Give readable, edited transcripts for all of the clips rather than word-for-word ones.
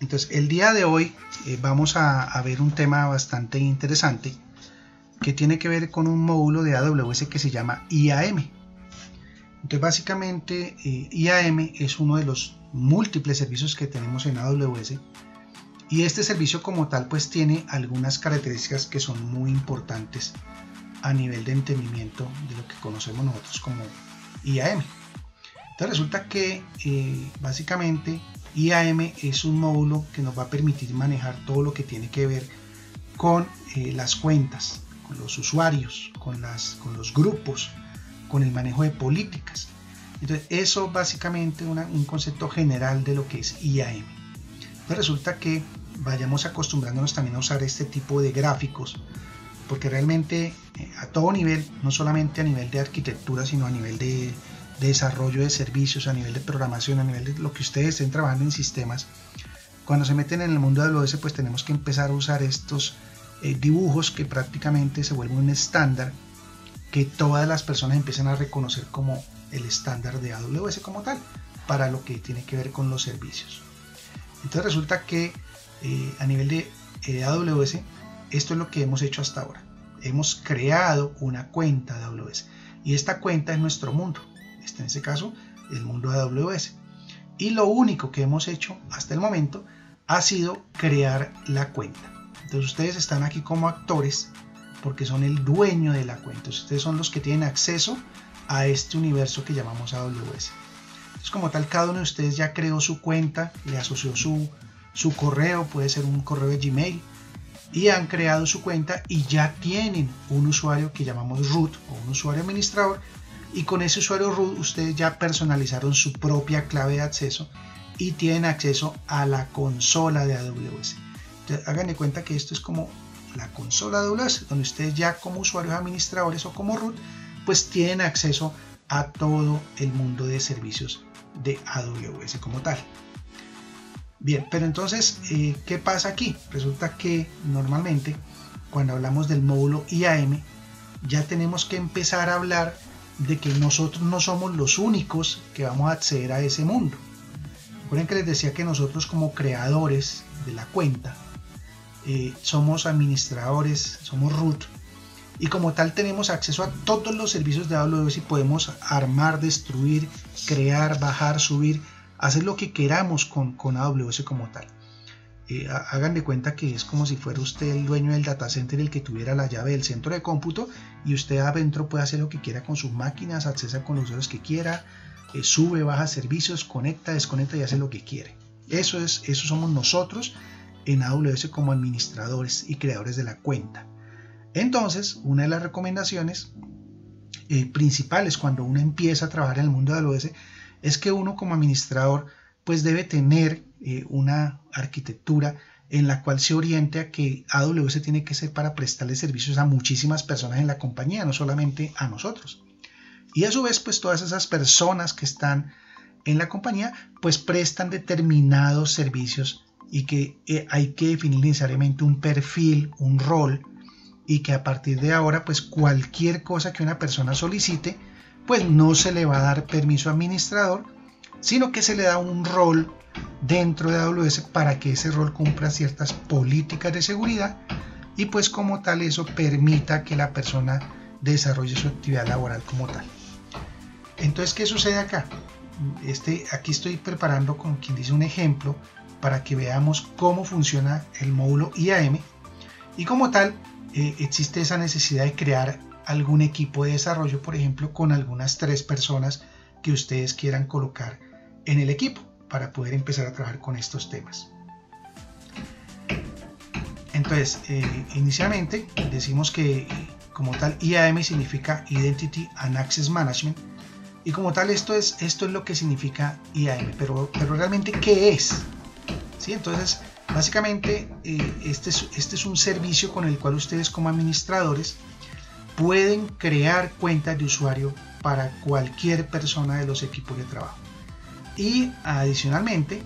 Entonces, el día de hoy vamos a ver un tema bastante interesante que tiene que ver con un módulo de AWS que se llama IAM. Entonces, básicamente, IAM es uno de los múltiples servicios que tenemos en AWS, y este servicio como tal pues tiene algunas características que son muy importantes a nivel de entendimiento de lo que conocemos nosotros como IAM. Entonces resulta que básicamente IAM es un módulo que nos va a permitir manejar todo lo que tiene que ver con las cuentas, con los usuarios, con los grupos, con el manejo de políticas. Entonces eso básicamente un concepto general de lo que es IAM. Entonces resulta que vayamos acostumbrándonos también a usar este tipo de gráficos, porque realmente a todo nivel, no solamente a nivel de arquitectura, sino a nivel de desarrollo de servicios, a nivel de programación, a nivel de lo que ustedes estén trabajando en sistemas, cuando se meten en el mundo de AWS pues tenemos que empezar a usar estos dibujos que prácticamente se vuelven un estándar que todas las personas empiezan a reconocer como el estándar de AWS como tal, para lo que tiene que ver con los servicios. Entonces resulta que a nivel de AWS, esto es lo que hemos hecho hasta ahora. Hemos creado una cuenta de AWS y esta cuenta es nuestro mundo. En este caso, el mundo de AWS. Y lo único que hemos hecho hasta el momento ha sido crear la cuenta. Entonces ustedes están aquí como actores porque son el dueño de la cuenta. Ustedes son los que tienen acceso a este universo que llamamos AWS. Entonces como tal, cada uno de ustedes ya creó su cuenta, le asoció su correo, puede ser un correo de Gmail, y han creado su cuenta y ya tienen un usuario que llamamos root o un usuario administrador, y con ese usuario root ustedes ya personalizaron su propia clave de acceso y tienen acceso a la consola de AWS. Entonces, hagan de cuenta que esto es como la consola de AWS, donde ustedes ya como usuarios administradores o como root pues tienen acceso a todo el mundo de servicios de AWS como tal. Bien, pero entonces, ¿qué pasa aquí? Resulta que normalmente cuando hablamos del módulo IAM ya tenemos que empezar a hablar de que nosotros no somos los únicos que vamos a acceder a ese mundo. Recuerden que les decía que nosotros como creadores de la cuenta somos administradores, somos root, y como tal tenemos acceso a todos los servicios de AWS y podemos armar, destruir, crear, bajar, subir, hacer lo que queramos con AWS como tal. Hagan de cuenta que es como si fuera usted el dueño del data center, el que tuviera la llave del centro de cómputo, y usted adentro puede hacer lo que quiera con sus máquinas, accesa con los usuarios que quiera, sube, baja servicios, conecta, desconecta y hace lo que quiere. Eso somos nosotros en AWS como administradores y creadores de la cuenta. Entonces, una de las recomendaciones principales cuando uno empieza a trabajar en el mundo de AWS es que uno como administrador pues debe tener una arquitectura en la cual se oriente a que AWS tiene que ser para prestarle servicios a muchísimas personas en la compañía, no solamente a nosotros. Y a su vez pues todas esas personas que están en la compañía pues prestan determinados servicios y que hay que definir necesariamente un perfil, un rol, y que a partir de ahora pues cualquier cosa que una persona solicite pues no se le va a dar permiso administrador, sino que se le da un rol dentro de AWS para que ese rol cumpla ciertas políticas de seguridad y pues como tal eso permita que la persona desarrolle su actividad laboral como tal. Entonces, ¿qué sucede acá? Aquí estoy preparando, como quien dice, un ejemplo para que veamos cómo funciona el módulo IAM y como tal existe esa necesidad de crear algún equipo de desarrollo, por ejemplo, con algunas 3 personas que ustedes quieran colocar en el equipo para poder empezar a trabajar con estos temas. Entonces, inicialmente decimos que como tal IAM significa Identity and Access Management, y como tal esto es lo que significa IAM, pero realmente ¿qué es? ¿Sí? Entonces, básicamente este es un servicio con el cual ustedes como administradores pueden crear cuentas de usuario para cualquier persona de los equipos de trabajo. Y adicionalmente,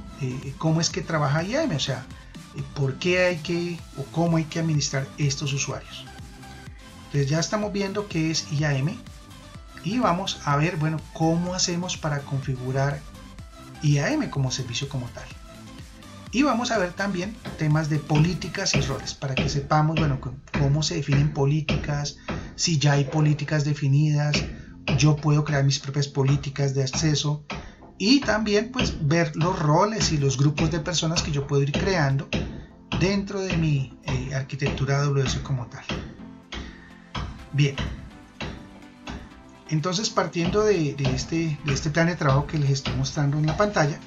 ¿cómo es que trabaja IAM? O sea, ¿por qué hay que o cómo hay que administrar estos usuarios? Entonces ya estamos viendo qué es IAM y vamos a ver, bueno, cómo hacemos para configurar IAM como servicio como tal. Y vamos a ver también temas de políticas y roles, para que sepamos, bueno, cómo se definen políticas, si ya hay políticas definidas, yo puedo crear mis propias políticas de acceso, y también pues ver los roles y los grupos de personas que yo puedo ir creando dentro de mi arquitectura AWS como tal. Bien, entonces partiendo de este plan de trabajo que les estoy mostrando en la pantalla,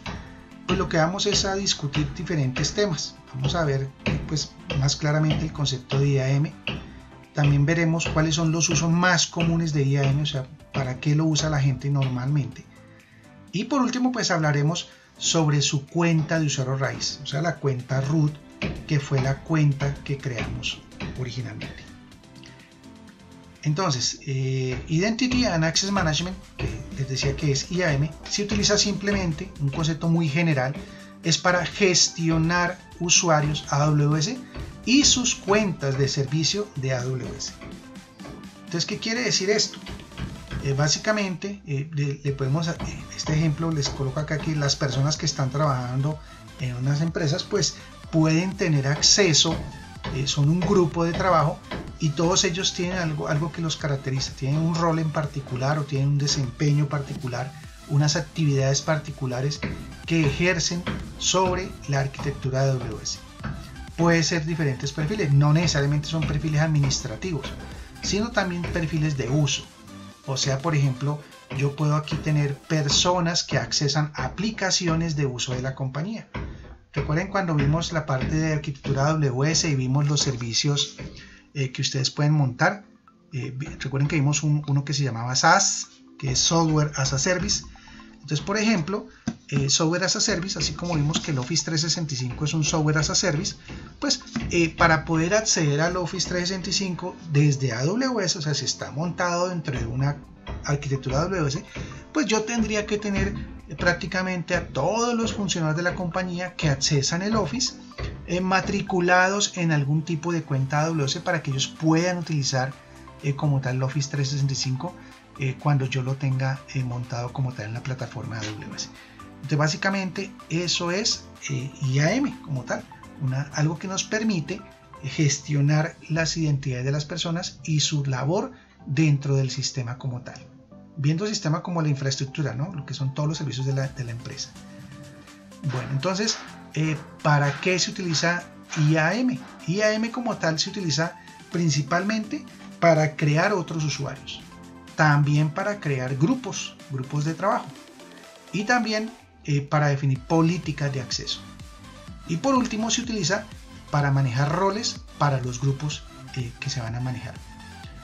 pues lo que vamos es a discutir diferentes temas. Vamos a ver pues más claramente el concepto de IAM. También veremos cuáles son los usos más comunes de IAM, o sea, para qué lo usa la gente normalmente. Y por último pues hablaremos sobre su cuenta de usuario raíz, o sea, la cuenta root, que fue la cuenta que creamos originalmente. Entonces, Identity and Access Management, que les decía que es IAM, se utiliza simplemente, un concepto muy general, es para gestionar usuarios AWS y sus cuentas de servicio de AWS. Entonces, ¿qué quiere decir esto? Básicamente, le podemos, este ejemplo les coloco acá, que las personas que están trabajando en unas empresas, pues pueden tener acceso, son un grupo de trabajo, y todos ellos tienen algo que los caracteriza, tienen un rol en particular o tienen un desempeño particular, unas actividades particulares que ejercen sobre la arquitectura de AWS. Puede ser diferentes perfiles, no necesariamente son perfiles administrativos, sino también perfiles de uso. O sea, por ejemplo, yo puedo aquí tener personas que accesan aplicaciones de uso de la compañía. Recuerden cuando vimos la parte de arquitectura AWS y vimos los servicios que ustedes pueden montar. Recuerden que vimos uno que se llamaba SaaS, que es Software as a Service. Entonces, por ejemplo, Software as a Service, así como vimos que el Office 365 es un Software as a Service, pues para poder acceder al Office 365 desde AWS, o sea, si está montado dentro de una arquitectura AWS, pues yo tendría que tener prácticamente a todos los funcionarios de la compañía que accesan el Office matriculados en algún tipo de cuenta AWS para que ellos puedan utilizar como tal el Office 365 cuando yo lo tenga montado como tal en la plataforma de AWS. Entonces básicamente eso es IAM como tal, algo que nos permite gestionar las identidades de las personas y su labor dentro del sistema como tal, viendo el sistema como la infraestructura, ¿no? Lo que son todos los servicios de la empresa. Bueno, entonces, ¿para qué se utiliza IAM? IAM como tal se utiliza principalmente para crear otros usuarios, también para crear grupos de trabajo, y también para definir políticas de acceso. Y por último se utiliza para manejar roles para los grupos que se van a manejar.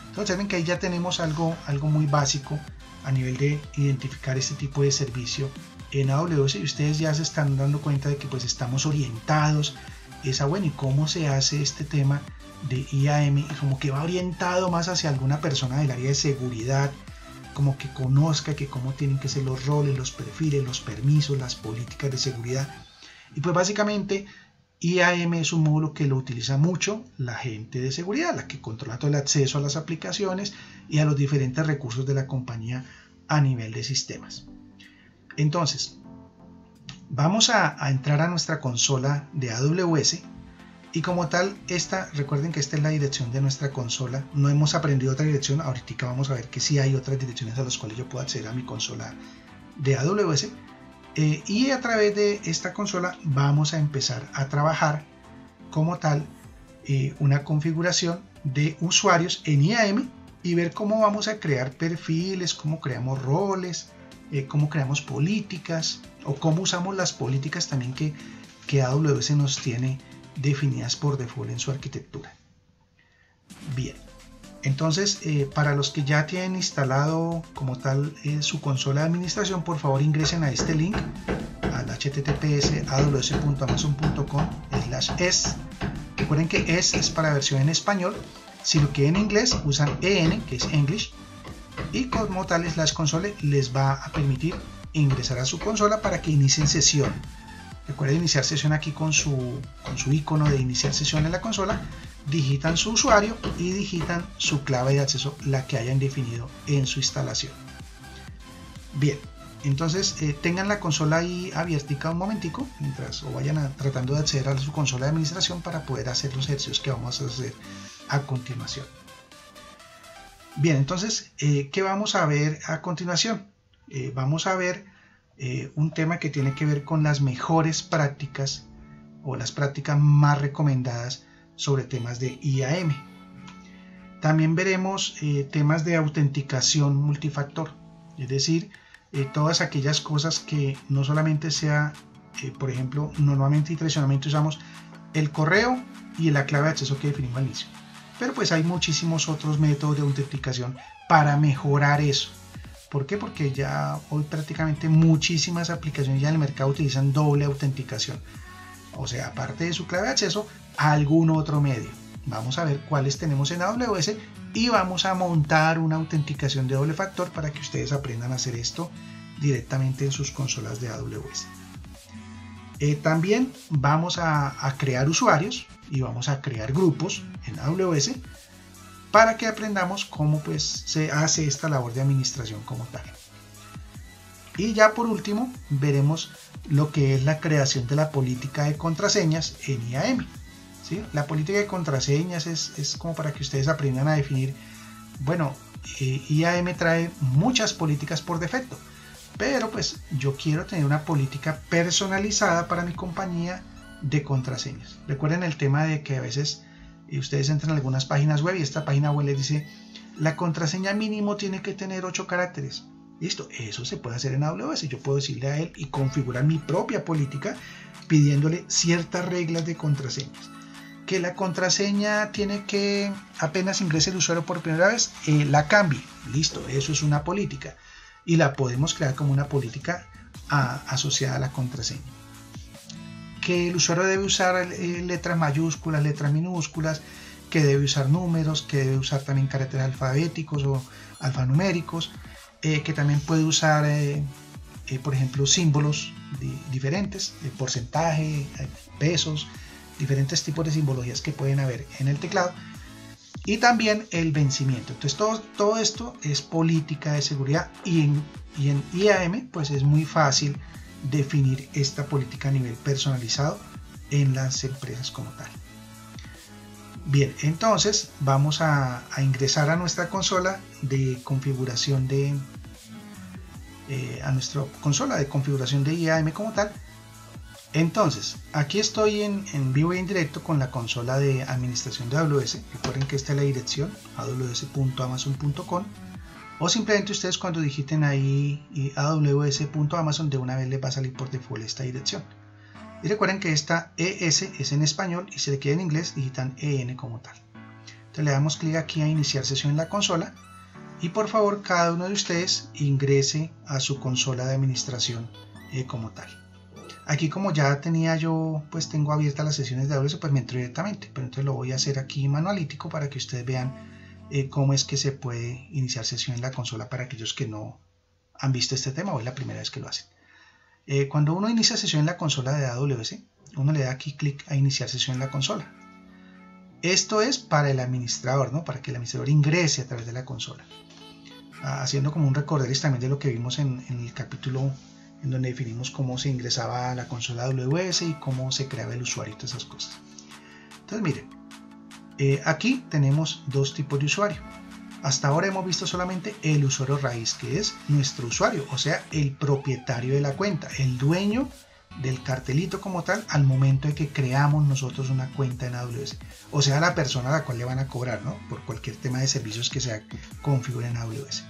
Entonces ven que ahí ya tenemos algo muy básico a nivel de identificar este tipo de servicio en AWS, y ustedes ya se están dando cuenta de que pues estamos orientados bueno, y cómo se hace este tema de IAM, y como que va orientado más hacia alguna persona del área de seguridad, como que conozca que cómo tienen que ser los roles, los perfiles, los permisos, las políticas de seguridad. Y pues básicamente IAM es un módulo que lo utiliza mucho la gente de seguridad, la que controla todo el acceso a las aplicaciones y a los diferentes recursos de la compañía a nivel de sistemas. Entonces, vamos a entrar a nuestra consola de AWS, y como tal, recuerden que esta es la dirección de nuestra consola. No hemos aprendido otra dirección, ahorita vamos a ver que sí hay otras direcciones a las cuales yo puedo acceder a mi consola de AWS. Y a través de esta consola vamos a empezar a trabajar como tal una configuración de usuarios en IAM y ver cómo vamos a crear perfiles, cómo creamos roles, cómo creamos políticas, o cómo usamos las políticas también que AWS nos tiene definidas por default en su arquitectura. Bien, entonces para los que ya tienen instalado como tal su consola de administración, por favor ingresen a este link, al https://aws.amazon.com/es. Recuerden que es para versión en español. Si lo quieren en inglés, usan EN, que es English, y como tal /console les va a permitir ingresar a su consola para que inicien sesión. Recuerden iniciar sesión aquí con su icono de iniciar sesión en la consola, digitan su usuario y digitan su clave de acceso, la que hayan definido en su instalación. Bien, Entonces tengan la consola ahí abiertica un momentico mientras o vayan tratando de acceder a su consola de administración para poder hacer los ejercicios que vamos a hacer a continuación. Bien, entonces, ¿qué vamos a ver a continuación? Vamos a ver un tema que tiene que ver con las mejores prácticas o las prácticas más recomendadas sobre temas de IAM. También veremos temas de autenticación multifactor, es decir, todas aquellas cosas que no solamente sea, por ejemplo, normalmente y tradicionalmente usamos el correo y la clave de acceso que definimos al inicio. Pero pues hay muchísimos otros métodos de autenticación para mejorar eso. ¿Por qué? Porque ya hoy prácticamente muchísimas aplicaciones ya en el mercado utilizan doble autenticación. O sea, aparte de su clave de acceso, algún otro medio. Vamos a ver cuáles tenemos en AWS y vamos a montar una autenticación de doble factor para que ustedes aprendan a hacer esto directamente en sus consolas de AWS. También vamos a crear usuarios y vamos a crear grupos en AWS para que aprendamos cómo pues se hace esta labor de administración como tal. Y ya por último veremos lo que es la creación de la política de contraseñas en IAM. ¿Sí? La política de contraseñas es como para que ustedes aprendan a definir, bueno, IAM trae muchas políticas por defecto, pero pues yo quiero tener una política personalizada para mi compañía de contraseñas. Recuerden el tema de que a veces ustedes entran a algunas páginas web y esta página web les dice la contraseña mínimo tiene que tener 8 caracteres. Listo, eso se puede hacer en AWS. Yo puedo decirle a él y configurar mi propia política pidiéndole ciertas reglas de contraseñas. Que la contraseña tiene que, apenas ingrese el usuario por primera vez, la cambie. Listo, eso es una política. Y la podemos crear como una política asociada a la contraseña. Que el usuario debe usar letras mayúsculas, letras minúsculas, que debe usar números, que debe usar también caracteres alfabéticos o alfanuméricos, que también puede usar, por ejemplo, símbolos diferentes, porcentaje, pesos, diferentes tipos de simbologías que pueden haber en el teclado, y también el vencimiento. Entonces todo esto es política de seguridad y en IAM pues es muy fácil definir esta política a nivel personalizado en las empresas como tal. Bien, entonces vamos a ingresar a nuestra consola de configuración a nuestra consola de configuración de IAM como tal. Entonces, aquí estoy en vivo y en directo con la consola de administración de AWS. Recuerden que esta es la dirección aws.amazon.com, o simplemente ustedes cuando digiten ahí aws.amazon de una vez les va a salir por default esta dirección. Y recuerden que esta ES es en español y si le queda en inglés digitan EN como tal. Entonces le damos clic aquí a iniciar sesión en la consola y por favor cada uno de ustedes ingrese a su consola de administración como tal. Aquí como ya tenía yo, pues tengo abiertas las sesiones de AWS, pues me entro directamente, pero entonces lo voy a hacer aquí manualítico para que ustedes vean cómo es que se puede iniciar sesión en la consola para aquellos que no han visto este tema o es la primera vez que lo hacen. Cuando uno inicia sesión en la consola de AWS, uno le da aquí clic a iniciar sesión en la consola. Esto es para el administrador, ¿no? Para que el administrador ingrese a través de la consola, haciendo como un recorderis también de lo que vimos en el capítulo en donde definimos cómo se ingresaba a la consola AWS y cómo se creaba el usuario y todas esas cosas. Entonces miren, aquí tenemos dos tipos de usuario. Hasta ahora hemos visto solamente el usuario raíz, que es nuestro usuario, o sea, el propietario de la cuenta, el dueño del cartelito como tal al momento de que creamos nosotros una cuenta en AWS, o sea, la persona a la cual le van a cobrar, ¿no? Por cualquier tema de servicios que se configure en AWS.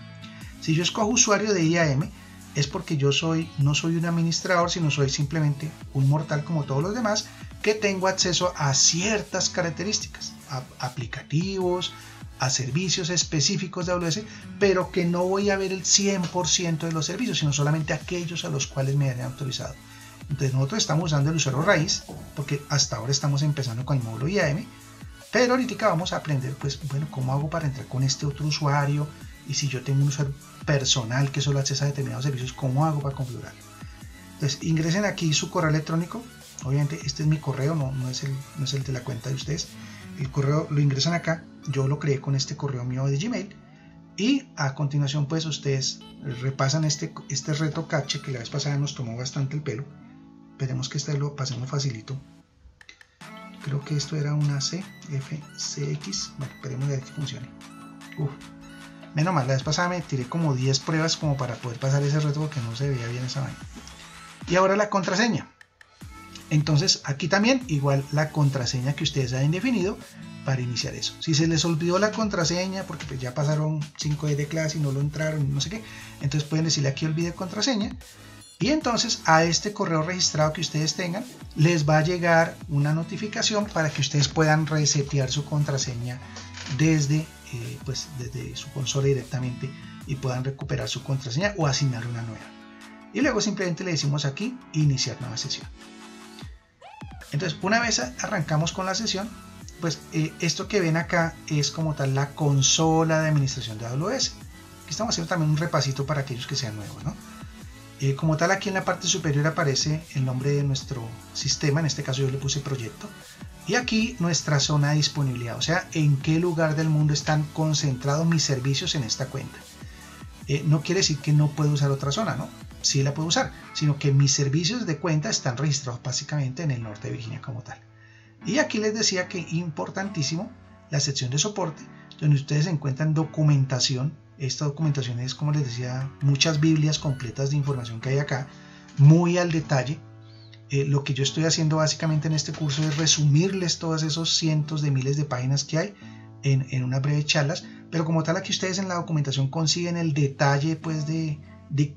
Si yo escojo usuario de IAM, es porque yo no soy un administrador, sino soy simplemente un mortal como todos los demás que tengo acceso a ciertas características, a aplicativos, a servicios específicos de AWS, pero que no voy a ver el 100% de los servicios, sino solamente aquellos a los cuales me hayan autorizado. Entonces nosotros estamos usando el usuario raíz porque hasta ahora estamos empezando con el módulo IAM, pero ahorita vamos a aprender, pues bueno, cómo hago para entrar con este otro usuario, y si yo tengo un usuario personal que solo accesa a determinados servicios, ¿cómo hago para configurarlo? Entonces ingresen aquí su correo electrónico. Obviamente este es mi correo, no es el de la cuenta de ustedes. El correo lo ingresan acá. Yo lo creé con este correo mío de Gmail. Y a continuación pues ustedes repasan este reto captcha que la vez pasada nos tomó bastante el pelo. Esperemos que este lo pasemos facilito. Creo que esto era una CFCX. Bueno, esperemos a ver que funcione. Menos mal, la vez pasada me tiré como 10 pruebas como para poder pasar ese reto porque no se veía bien esa vaina. Y ahora la contraseña. Entonces aquí también igual la contraseña que ustedes hayan definido para iniciar eso. Si se les olvidó la contraseña porque pues ya pasaron 5 días de clase y no lo entraron, no sé qué, entonces pueden decirle aquí olvide contraseña. Y entonces a este correo registrado que ustedes tengan les va a llegar una notificación para que ustedes puedan resetear su contraseña desde su consola directamente y puedan recuperar su contraseña o asignar una nueva. Y luego simplemente le decimos aquí iniciar nueva sesión. Entonces una vez arrancamos con la sesión, pues esto que ven acá es como tal la consola de administración de AWS. Aquí estamos haciendo también un repasito para aquellos que sean nuevos, ¿no? Como tal, aquí en la parte superior aparece el nombre de nuestro sistema, en este caso yo le puse proyecto, y aquí nuestra zona de disponibilidad, o sea, en qué lugar del mundo están concentrados mis servicios en esta cuenta. No quiere decir que no puedo usar otra zona, ¿no? Sí la puedo usar, sino que mis servicios de cuenta están registrados básicamente en el norte de Virginia como tal. Y aquí les decía que importantísimo la sección de soporte, donde ustedes encuentran documentación. Esta documentación es, como les decía, muchas biblias completas de información que hay acá, muy al detalle. Lo que yo estoy haciendo básicamente en este curso es resumirles todos esos cientos de miles de páginas que hay en unas breves charlas, pero como tal aquí ustedes en la documentación consiguen el detalle pues de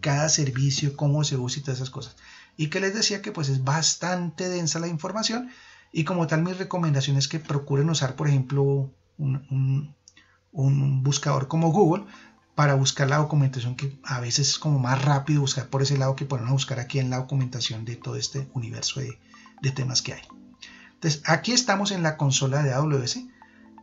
cada servicio, cómo se usa y todas esas cosas. Y que les decía que pues es bastante densa la información, y como tal mi recomendación es que procuren usar por ejemplo un buscador como Google para buscar la documentación, que a veces es como más rápido buscar por ese lado que ponernos a buscar aquí en la documentación de todo este universo de temas que hay. Entonces aquí estamos en la consola de AWS.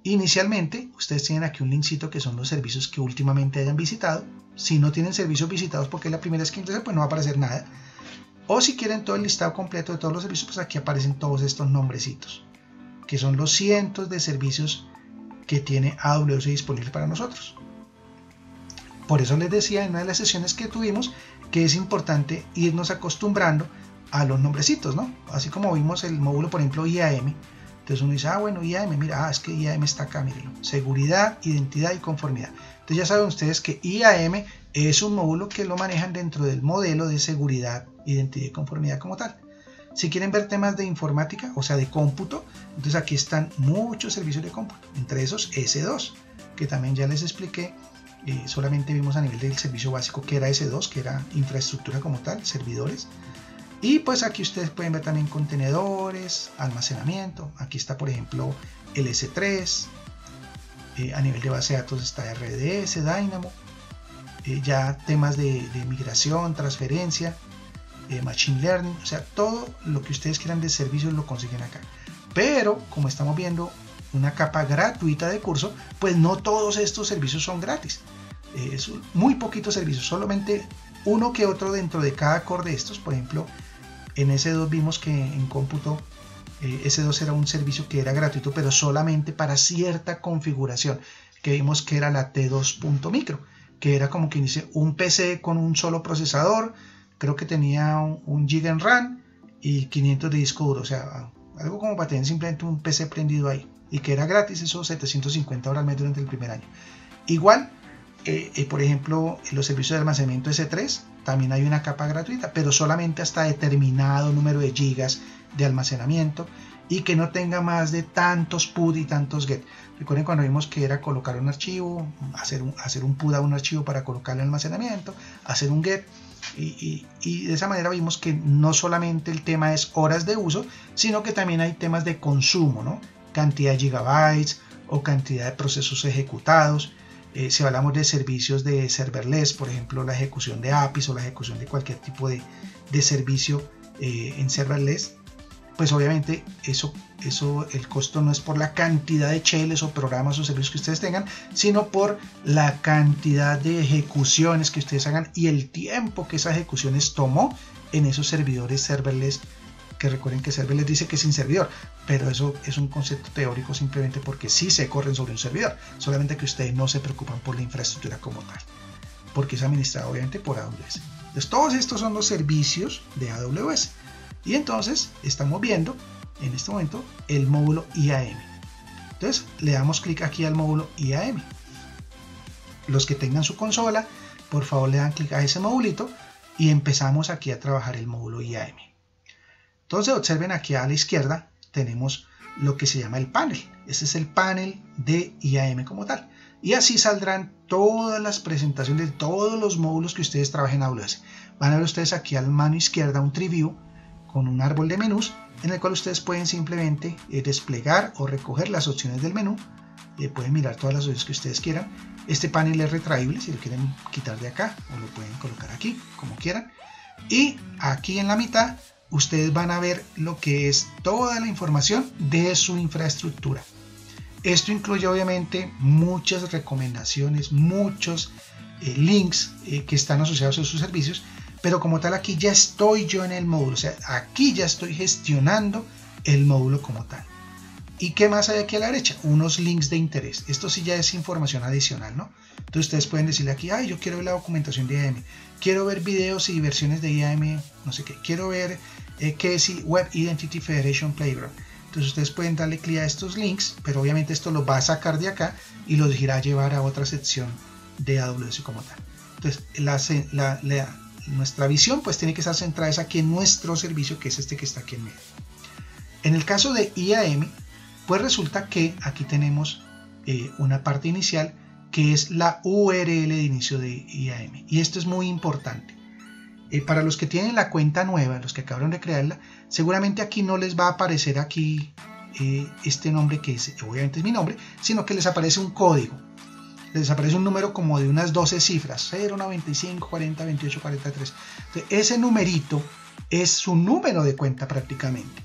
Inicialmente ustedes tienen aquí un linkcito que son los servicios que últimamente hayan visitado. Si no tienen servicios visitados porque es la primera vez que ingresan, pues no va a aparecer nada. O si quieren todo el listado completo de todos los servicios, pues aquí aparecen todos estos nombrecitos, que son los cientos de servicios que tiene AWS disponible para nosotros. Por eso les decía en una de las sesiones que tuvimos que es importante irnos acostumbrando a los nombrecitos, ¿no? Así como vimos el módulo, por ejemplo, IAM. Entonces uno dice, bueno, IAM, mira, es que IAM está acá, mírenlo. Seguridad, identidad y conformidad. Entonces ya saben ustedes que IAM es un módulo que lo manejan dentro del modelo de seguridad, identidad y conformidad como tal. Si quieren ver temas de informática, o sea, de cómputo, entonces aquí están muchos servicios de cómputo, entre esos S2, que también ya les expliqué. Solamente vimos a nivel del servicio básico que era S2, que era infraestructura como tal, servidores. Y pues aquí ustedes pueden ver también contenedores, almacenamiento. Aquí está por ejemplo el S3. A nivel de base de datos está RDS, Dynamo. Ya temas de migración, transferencia, Machine Learning. O sea, todo lo que ustedes quieran de servicios lo consiguen acá. Pero como estamos viendo una capa gratuita de curso, pues no todos estos servicios son gratis. Es muy poquitos servicios, solamente uno que otro dentro de cada core de estos. Por ejemplo, en S2 vimos que en cómputo S2 era un servicio que era gratuito, pero solamente para cierta configuración, que vimos que era la T2.micro, que era como que dice un PC con un solo procesador, creo que tenía un GB en RAM y 500 de disco duro, o sea, algo como para tener simplemente un PC prendido ahí, y que era gratis, esos 750 horas al mes durante el primer año. Igual, por ejemplo, en los servicios de almacenamiento S3 también hay una capa gratuita, pero solamente hasta determinado número de gigas de almacenamiento y que no tenga más de tantos PUD y tantos GET. Recuerden cuando vimos que era colocar un archivo, hacer un PUD a un archivo para colocarle almacenamiento, hacer un GET, y de esa manera vimos que no solamente el tema es horas de uso, sino que también hay temas de consumo, ¿no? Cantidad de gigabytes o cantidad de procesos ejecutados. Si hablamos de servicios de serverless, por ejemplo la ejecución de APIs o la ejecución de cualquier tipo de servicio en serverless, pues obviamente eso el costo no es por la cantidad de shells o programas o servicios que ustedes tengan, sino por la cantidad de ejecuciones que ustedes hagan y el tiempo que esas ejecuciones tomó en esos servidores serverless que recuerden que serverless dice que sin servidor, pero eso es un concepto teórico simplemente porque sí se corren sobre un servidor, solamente que ustedes no se preocupan por la infraestructura como tal, porque es administrado obviamente por AWS. Entonces todos estos son los servicios de AWS, y entonces estamos viendo en este momento el módulo IAM. Entonces le damos clic aquí al módulo IAM. Los que tengan su consola, por favor le dan clic a ese modulito y empezamos aquí a trabajar el módulo IAM. Entonces observen aquí a la izquierda tenemos lo que se llama el panel. Este es el panel de IAM como tal. Y así saldrán todas las presentaciones de todos los módulos que ustedes trabajen en AWS. Van a ver ustedes aquí a la mano izquierda un tree view con un árbol de menús en el cual ustedes pueden simplemente desplegar o recoger las opciones del menú. Pueden mirar todas las opciones que ustedes quieran. Este panel es retraíble, si lo quieren quitar de acá o lo pueden colocar aquí, como quieran. Y aquí en la mitad ustedes van a ver lo que es toda la información de su infraestructura. Esto incluye obviamente muchas recomendaciones, muchos links que están asociados a sus servicios, pero como tal aquí ya estoy yo en el módulo, o sea, aquí ya estoy gestionando el módulo como tal. ¿Y qué más hay aquí a la derecha? Unos links de interés. Esto sí ya es información adicional, ¿no? Entonces ustedes pueden decirle aquí, ay, yo quiero ver la documentación de IAM, quiero ver videos y versiones de IAM, no sé qué, quiero ver qué es Web Identity Federation Playground. Entonces ustedes pueden darle clic a estos links, pero obviamente esto lo va a sacar de acá y los irá a llevar a otra sección de AWS como tal. Entonces nuestra visión pues tiene que estar centrada aquí en nuestro servicio, que es este que está aquí en medio. En el caso de IAM, pues resulta que aquí tenemos una parte inicial que es la URL de inicio de IAM, y esto es muy importante. Para los que tienen la cuenta nueva, los que acabaron de crearla, seguramente aquí no les va a aparecer aquí este nombre que es, obviamente es mi nombre, sino que les aparece un código. Les aparece un número como de unas 12 cifras, 095 40 28 43. Entonces, ese numerito es su número de cuenta prácticamente.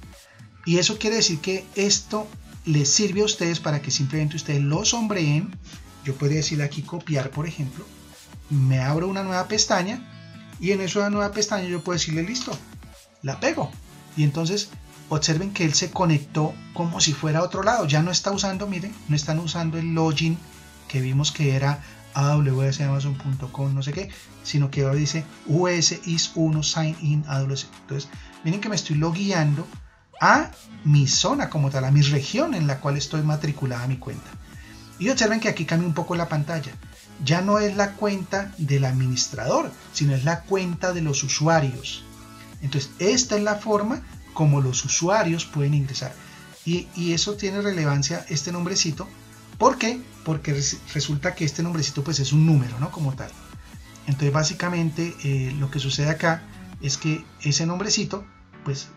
Y eso quiere decir que esto les sirve a ustedes para que simplemente ustedes lo sombreen. Yo podría decirle aquí copiar, por ejemplo. Me abro una nueva pestaña y en esa nueva pestaña yo puedo decirle listo, la pego. Y entonces observen que él se conectó como si fuera a otro lado. Ya no está usando, miren, no están usando el login que vimos que era awsamazon.com no sé qué, sino que ahora dice US is 1 sign in AWS. Entonces miren que me estoy logueando a mi zona como tal, a mi región en la cual estoy matriculada mi cuenta. Y observen que aquí cambia un poco la pantalla. Ya no es la cuenta del administrador, sino es la cuenta de los usuarios. Entonces esta es la forma como los usuarios pueden ingresar. Y eso tiene relevancia, este nombrecito. ¿Por qué? Porque resulta que este nombrecito pues es un número, ¿no? Como tal. Entonces básicamente lo que sucede acá es que ese nombrecito pues,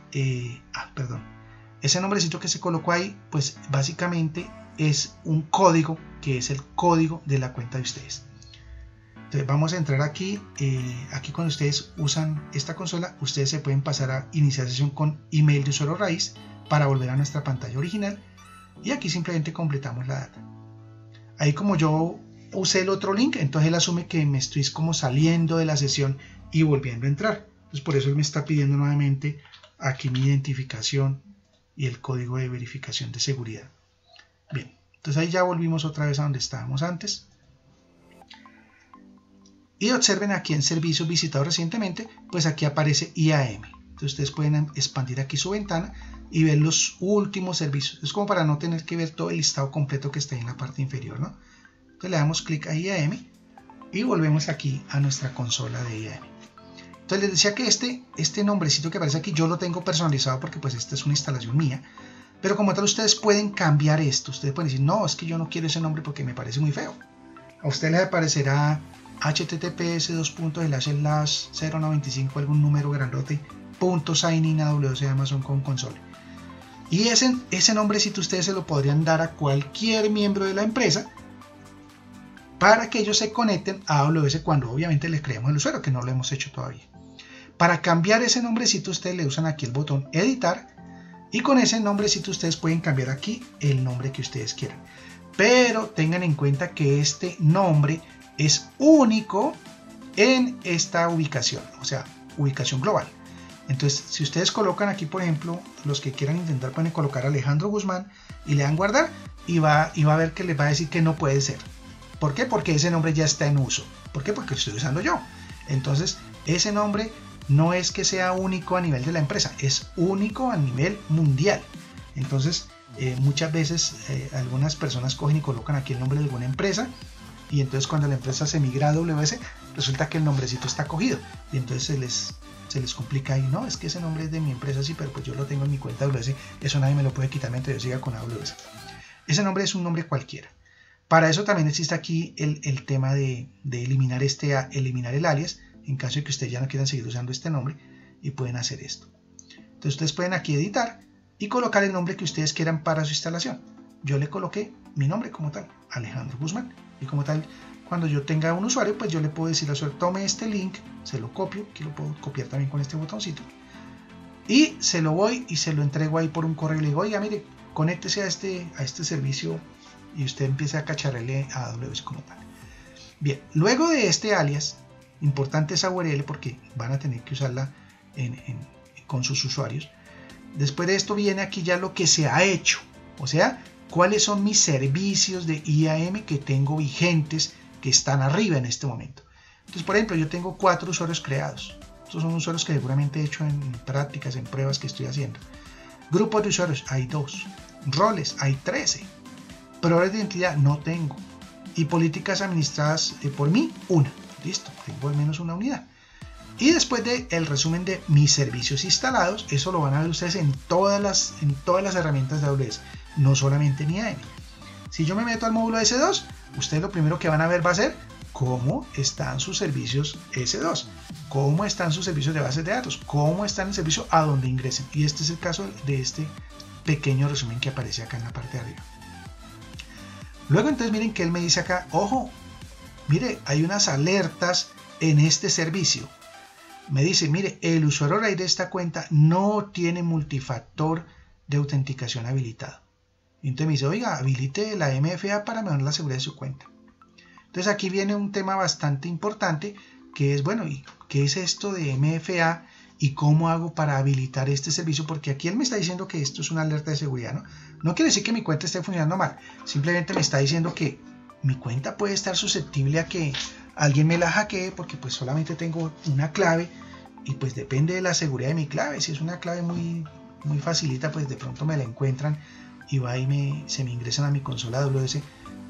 ese nombrecito que se colocó ahí pues básicamente es un código que es el código de la cuenta de ustedes. Entonces vamos a entrar aquí, aquí cuando ustedes usan esta consola, ustedes se pueden pasar a iniciar sesión con email de usuario raíz para volver a nuestra pantalla original. Y aquí simplemente completamos la data. Ahí como yo usé el otro link, entonces él asume que me estoy como saliendo de la sesión y volviendo a entrar. Entonces por eso él me está pidiendo nuevamente aquí mi identificación y el código de verificación de seguridad. Bien, entonces ahí ya volvimos otra vez a donde estábamos antes. Y observen aquí en servicios visitados recientemente, pues aquí aparece IAM. Entonces ustedes pueden expandir aquí su ventana y ver los últimos servicios. Es como para no tener que ver todo el listado completo que está ahí en la parte inferior, ¿no? Entonces le damos clic a IAM y volvemos aquí a nuestra consola de IAM. Entonces les decía que este nombrecito que aparece aquí yo lo tengo personalizado porque pues esta es una instalación mía. Pero como tal ustedes pueden cambiar esto. Ustedes pueden decir, no, es que yo no quiero ese nombre porque me parece muy feo. A ustedes les aparecerá https://095 algún número grandote .signin AWS Amazon con console. Y ese nombrecito ustedes se lo podrían dar a cualquier miembro de la empresa para que ellos se conecten a AWS cuando obviamente les creemos el usuario, que no lo hemos hecho todavía. Para cambiar ese nombrecito ustedes le usan aquí el botón editar y con ese nombrecito ustedes pueden cambiar aquí el nombre que ustedes quieran. Pero tengan en cuenta que este nombre es único en esta ubicación, o sea, ubicación global. Entonces, si ustedes colocan aquí, por ejemplo, los que quieran intentar pueden colocar Alejandro Guzmán y le dan guardar y va a ver que les va a decir que no puede ser. ¿Por qué? Porque ese nombre ya está en uso. ¿Por qué? Porque lo estoy usando yo. Entonces, ese nombre no es que sea único a nivel de la empresa, es único a nivel mundial. Entonces, muchas veces algunas personas cogen y colocan aquí el nombre de alguna empresa y entonces cuando la empresa se migra a AWS, resulta que el nombrecito está cogido y entonces se les complica ahí, no, es que ese nombre es de mi empresa, sí, pero pues yo lo tengo en mi cuenta AWS, eso nadie me lo puede quitar mientras yo siga con AWS. Ese nombre es un nombre cualquiera. Para eso también existe aquí el tema de eliminar el alias, en caso de que ustedes ya no quieran seguir usando este nombre, y pueden hacer esto. Entonces ustedes pueden aquí editar y colocar el nombre que ustedes quieran para su instalación. Yo le coloqué mi nombre como tal, Alejandro Guzmán, y como tal, cuando yo tenga un usuario, pues yo le puedo decir al usuario, tome este link, se lo copio, aquí lo puedo copiar también con este botoncito, y se lo voy y se lo entrego ahí por un correo y le digo, oiga, mire, conéctese a este servicio y usted empieza a cacharrarle a AWS como tal. Bien, luego de este alias, importante esa URL porque van a tener que usarla con sus usuarios. Después de esto viene aquí ya lo que se ha hecho, o sea, cuáles son mis servicios de IAM que tengo vigentes, que están arriba en este momento. Entonces, por ejemplo, yo tengo 4 usuarios creados. Estos son usuarios que seguramente he hecho en prácticas, en pruebas que estoy haciendo. Grupos de usuarios, hay 2. Roles, hay 13. Proveedores de identidad, no tengo. Y políticas administradas por mí, 1. Listo, tengo al menos una unidad. Y después del resumen de mis servicios instalados, eso lo van a ver ustedes en todas las herramientas de AWS, no solamente en IAM. Si yo me meto al módulo S2, ustedes lo primero que van a ver va a ser cómo están sus servicios S2, cómo están sus servicios de bases de datos, cómo están el servicio a donde ingresen. Y este es el caso de este pequeño resumen que aparece acá en la parte de arriba. Luego entonces miren que él me dice acá, ojo, mire, hay unas alertas en este servicio. Me dice, mire, el usuario RAID de esta cuenta no tiene multifactor de autenticación habilitado. Y entonces me dice, oiga, habilite la MFA para mejorar la seguridad de su cuenta. Entonces aquí viene un tema bastante importante que es, bueno, ¿y qué es esto de MFA y cómo hago para habilitar este servicio? Porque aquí él me está diciendo que esto es una alerta de seguridad, ¿no? No quiere decir que mi cuenta esté funcionando mal, simplemente me está diciendo que mi cuenta puede estar susceptible a que alguien me la hackee porque pues solamente tengo una clave y pues depende de la seguridad de mi clave. Si es una clave muy facilita, pues de pronto me la encuentran y va y se me ingresan a mi consola AWS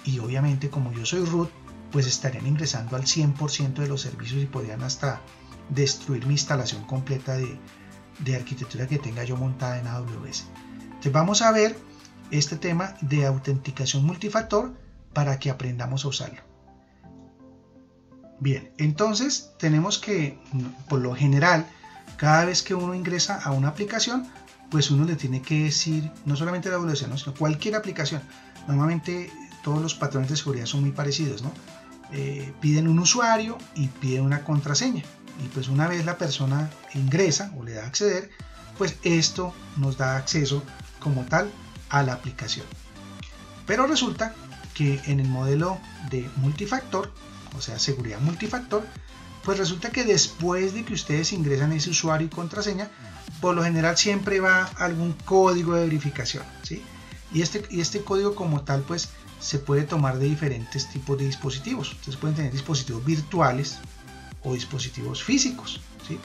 y obviamente como yo soy root, pues estarían ingresando al 100% de los servicios y podrían hasta destruir mi instalación completa de arquitectura que tenga yo montada en AWS. Entonces vamos a ver este tema de autenticación multifactor para que aprendamos a usarlo. Bien, entonces tenemos que, por lo general, cada vez que uno ingresa a una aplicación, pues uno le tiene que decir, no solamente la AWS, ¿no? Sino cualquier aplicación. Normalmente todos los patrones de seguridad son muy parecidos, ¿no? Piden un usuario y piden una contraseña. Y pues una vez la persona ingresa o le da a acceder, pues esto nos da acceso como tal a la aplicación. Pero resulta que en el modelo de multifactor, o sea, seguridad multifactor, pues resulta que después de que ustedes ingresan ese usuario y contraseña, por lo general siempre va algún código de verificación, ¿sí? Y este código como tal, pues se puede tomar de diferentes tipos de dispositivos. Ustedes pueden tener dispositivos virtuales o dispositivos físicos, ¿sí?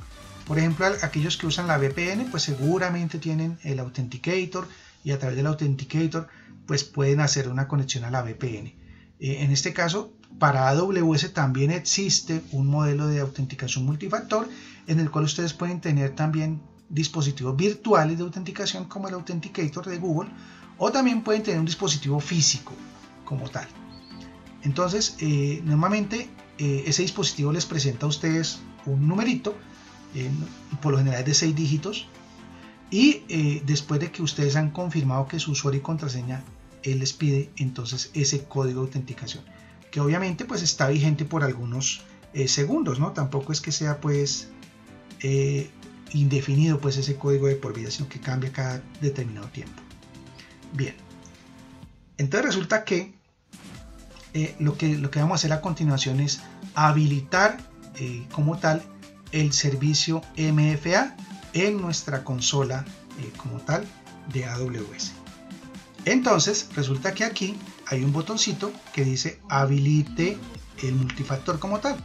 Por ejemplo, aquellos que usan la VPN, pues seguramente tienen el Authenticator y a través del Authenticator, pues pueden hacer una conexión a la VPN. En este caso, para AWS también existe un modelo de autenticación multifactor en el cual ustedes pueden tener también dispositivos virtuales de autenticación como el Authenticator de Google, o también pueden tener un dispositivo físico como tal. Entonces, normalmente ese dispositivo les presenta a ustedes un numerito, por lo general es de 6 dígitos, y después de que ustedes han confirmado que su usuario y contraseña, él les pide entonces ese código de autenticación, que obviamente pues está vigente por algunos segundos, ¿no? Tampoco es que sea pues indefinido pues ese código de por vida, sino que cambia cada determinado tiempo. Bien, entonces resulta que lo que vamos a hacer a continuación es habilitar como tal el servicio MFA en nuestra consola como tal de AWS. Entonces resulta que aquí hay un botoncito que dice habilite el multifactor como tal.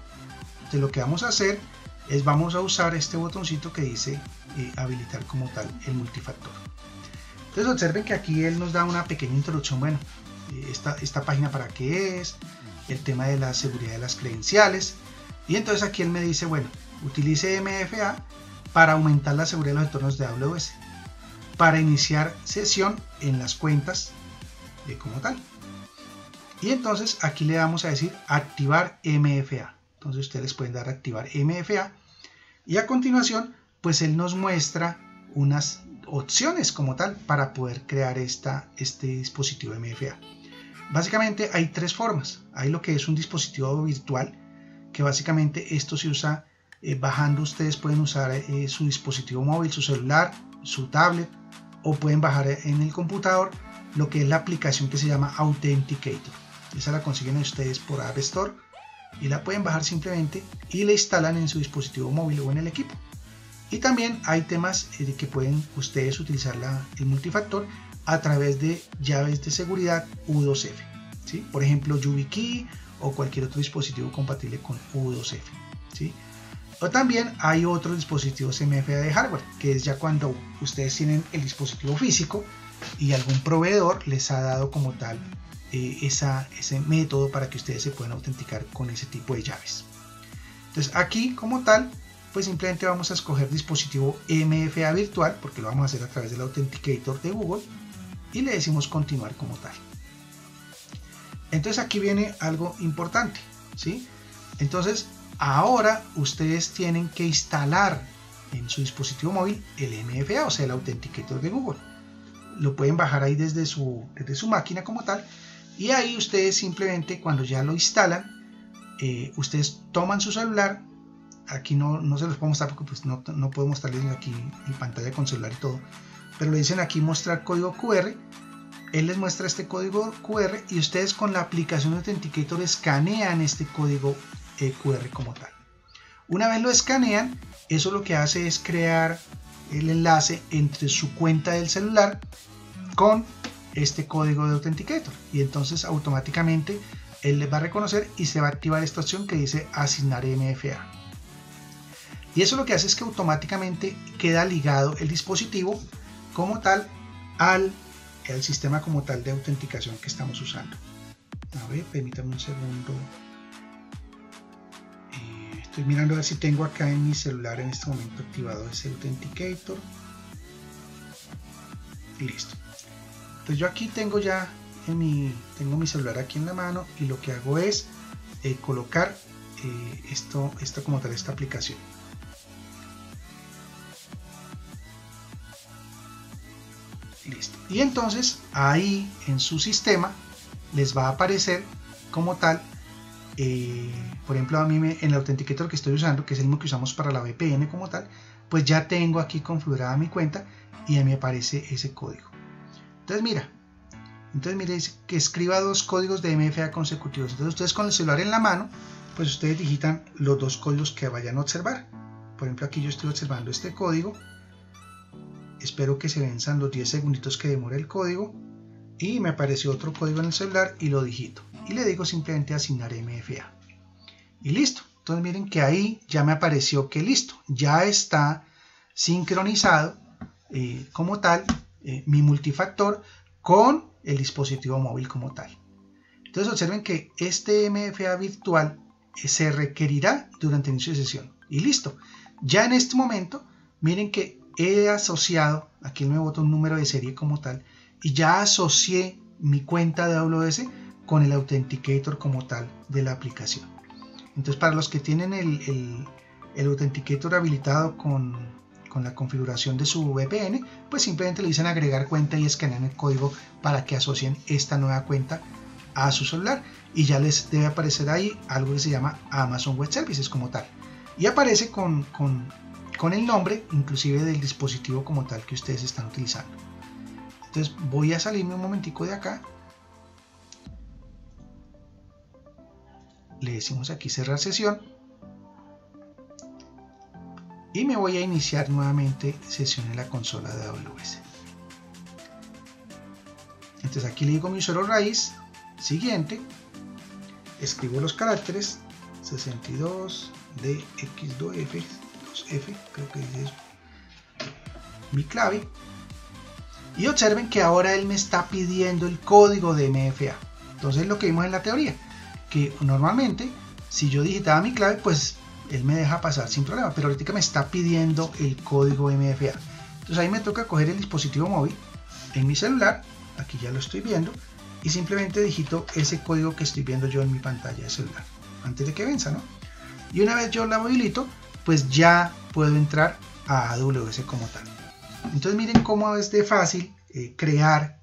Entonces lo que vamos a hacer es vamos a usar este botoncito que dice habilitar como tal el multifactor. Entonces observen que aquí él nos da una pequeña introducción. Bueno, esta página para qué es, el tema de la seguridad de las credenciales, y entonces aquí él me dice, bueno, utilice MFA para aumentar la seguridad de los entornos de AWS, para iniciar sesión en las cuentas como tal. Y entonces aquí le vamos a decir activar MFA. Entonces ustedes pueden dar a activar MFA, y a continuación pues él nos muestra unas opciones como tal para poder crear este dispositivo MFA. Básicamente hay tres formas. Hay lo que es un dispositivo virtual, que básicamente esto se usa bajando. Ustedes pueden usar su dispositivo móvil, su celular, su tablet, o pueden bajar en el computador lo que es la aplicación que se llama Authenticator. Esa la consiguen ustedes por App Store y la pueden bajar simplemente y la instalan en su dispositivo móvil o en el equipo. Y también hay temas que pueden ustedes utilizar el multifactor a través de llaves de seguridad U2F, ¿sí? Por ejemplo YubiKey o cualquier otro dispositivo compatible con U2F, ¿sí? O también hay otros dispositivos MFA de hardware, que es ya cuando ustedes tienen el dispositivo físico y algún proveedor les ha dado como tal ese método para que ustedes se puedan autenticar con ese tipo de llaves. Entonces aquí como tal pues simplemente vamos a escoger dispositivo MFA virtual, porque lo vamos a hacer a través del Authenticator de Google, y le decimos continuar como tal. Entonces aquí viene algo importante, ¿sí? Entonces ahora ustedes tienen que instalar en su dispositivo móvil el MFA, o sea el Authenticator de Google. Lo pueden bajar ahí desde su máquina como tal, y ahí ustedes simplemente cuando ya lo instalan, ustedes toman su celular. Aquí no se los puedo mostrar porque pues no puedo mostrarles aquí en pantalla con celular y todo, pero le dicen aquí mostrar código QR. Él les muestra este código QR y ustedes con la aplicación Authenticator escanean este código QR como tal. Una vez lo escanean, eso lo que hace es crear el enlace entre su cuenta del celular con este código de Authenticator, y entonces automáticamente él les va a reconocer y se va a activar esta opción que dice asignar MFA. Y eso lo que hace es que automáticamente queda ligado el dispositivo como tal al sistema como tal de autenticación que estamos usando. A ver, permítanme un segundo. Estoy mirando a ver si tengo acá en mi celular en este momento activado ese Authenticator. Listo. Entonces yo aquí tengo ya tengo mi celular aquí en la mano, y lo que hago es colocar esto como tal, esta aplicación. Listo. Y entonces ahí en su sistema les va a aparecer como tal, por ejemplo a mí en el Authenticator que estoy usando, que es el mismo que usamos para la VPN como tal, pues ya tengo aquí configurada mi cuenta y ahí me aparece ese código. Entonces mire, dice que escriba 2 códigos de MFA consecutivos. Entonces ustedes con el celular en la mano, pues ustedes digitan los 2 códigos que vayan a observar. Por ejemplo aquí yo estoy observando este código. Espero que se venzan los 10 segunditos que demora el código, y me apareció otro código en el celular y lo digito y le digo simplemente asignar MFA y listo. Entonces miren que ahí ya me apareció que listo, ya está sincronizado como tal mi multifactor con el dispositivo móvil como tal. Entonces observen que este MFA virtual se requerirá durante el inicio de sesión y listo. Ya en este momento miren que he asociado, aquí me bota un número de serie como tal, y ya asocié mi cuenta de AWS con el Authenticator como tal de la aplicación. Entonces para los que tienen el Authenticator habilitado con la configuración de su VPN, pues simplemente le dicen agregar cuenta y escanean el código para que asocien esta nueva cuenta a su celular, y ya les debe aparecer ahí algo que se llama Amazon Web Services como tal, y aparece con el nombre inclusive del dispositivo como tal que ustedes están utilizando. Entonces voy a salirme un momentico de acá, le decimos aquí cerrar sesión, y me voy a iniciar nuevamente sesión en la consola de AWS. Entonces aquí le digo mi usuario raíz, siguiente, escribo los caracteres 62 de X2F, 2F, creo que dice eso, mi clave, y observen que ahora él me está pidiendo el código de MFA. Entonces lo que vimos en la teoría, que normalmente si yo digitaba mi clave, pues él me deja pasar sin problema, pero ahorita me está pidiendo el código MFA. Entonces ahí me toca coger el dispositivo móvil en mi celular, aquí ya lo estoy viendo, y simplemente digito ese código que estoy viendo yo en mi pantalla de celular, antes de que venza, ¿no? Y una vez yo la habilito, pues ya puedo entrar a AWS como tal. Entonces miren cómo es de fácil crear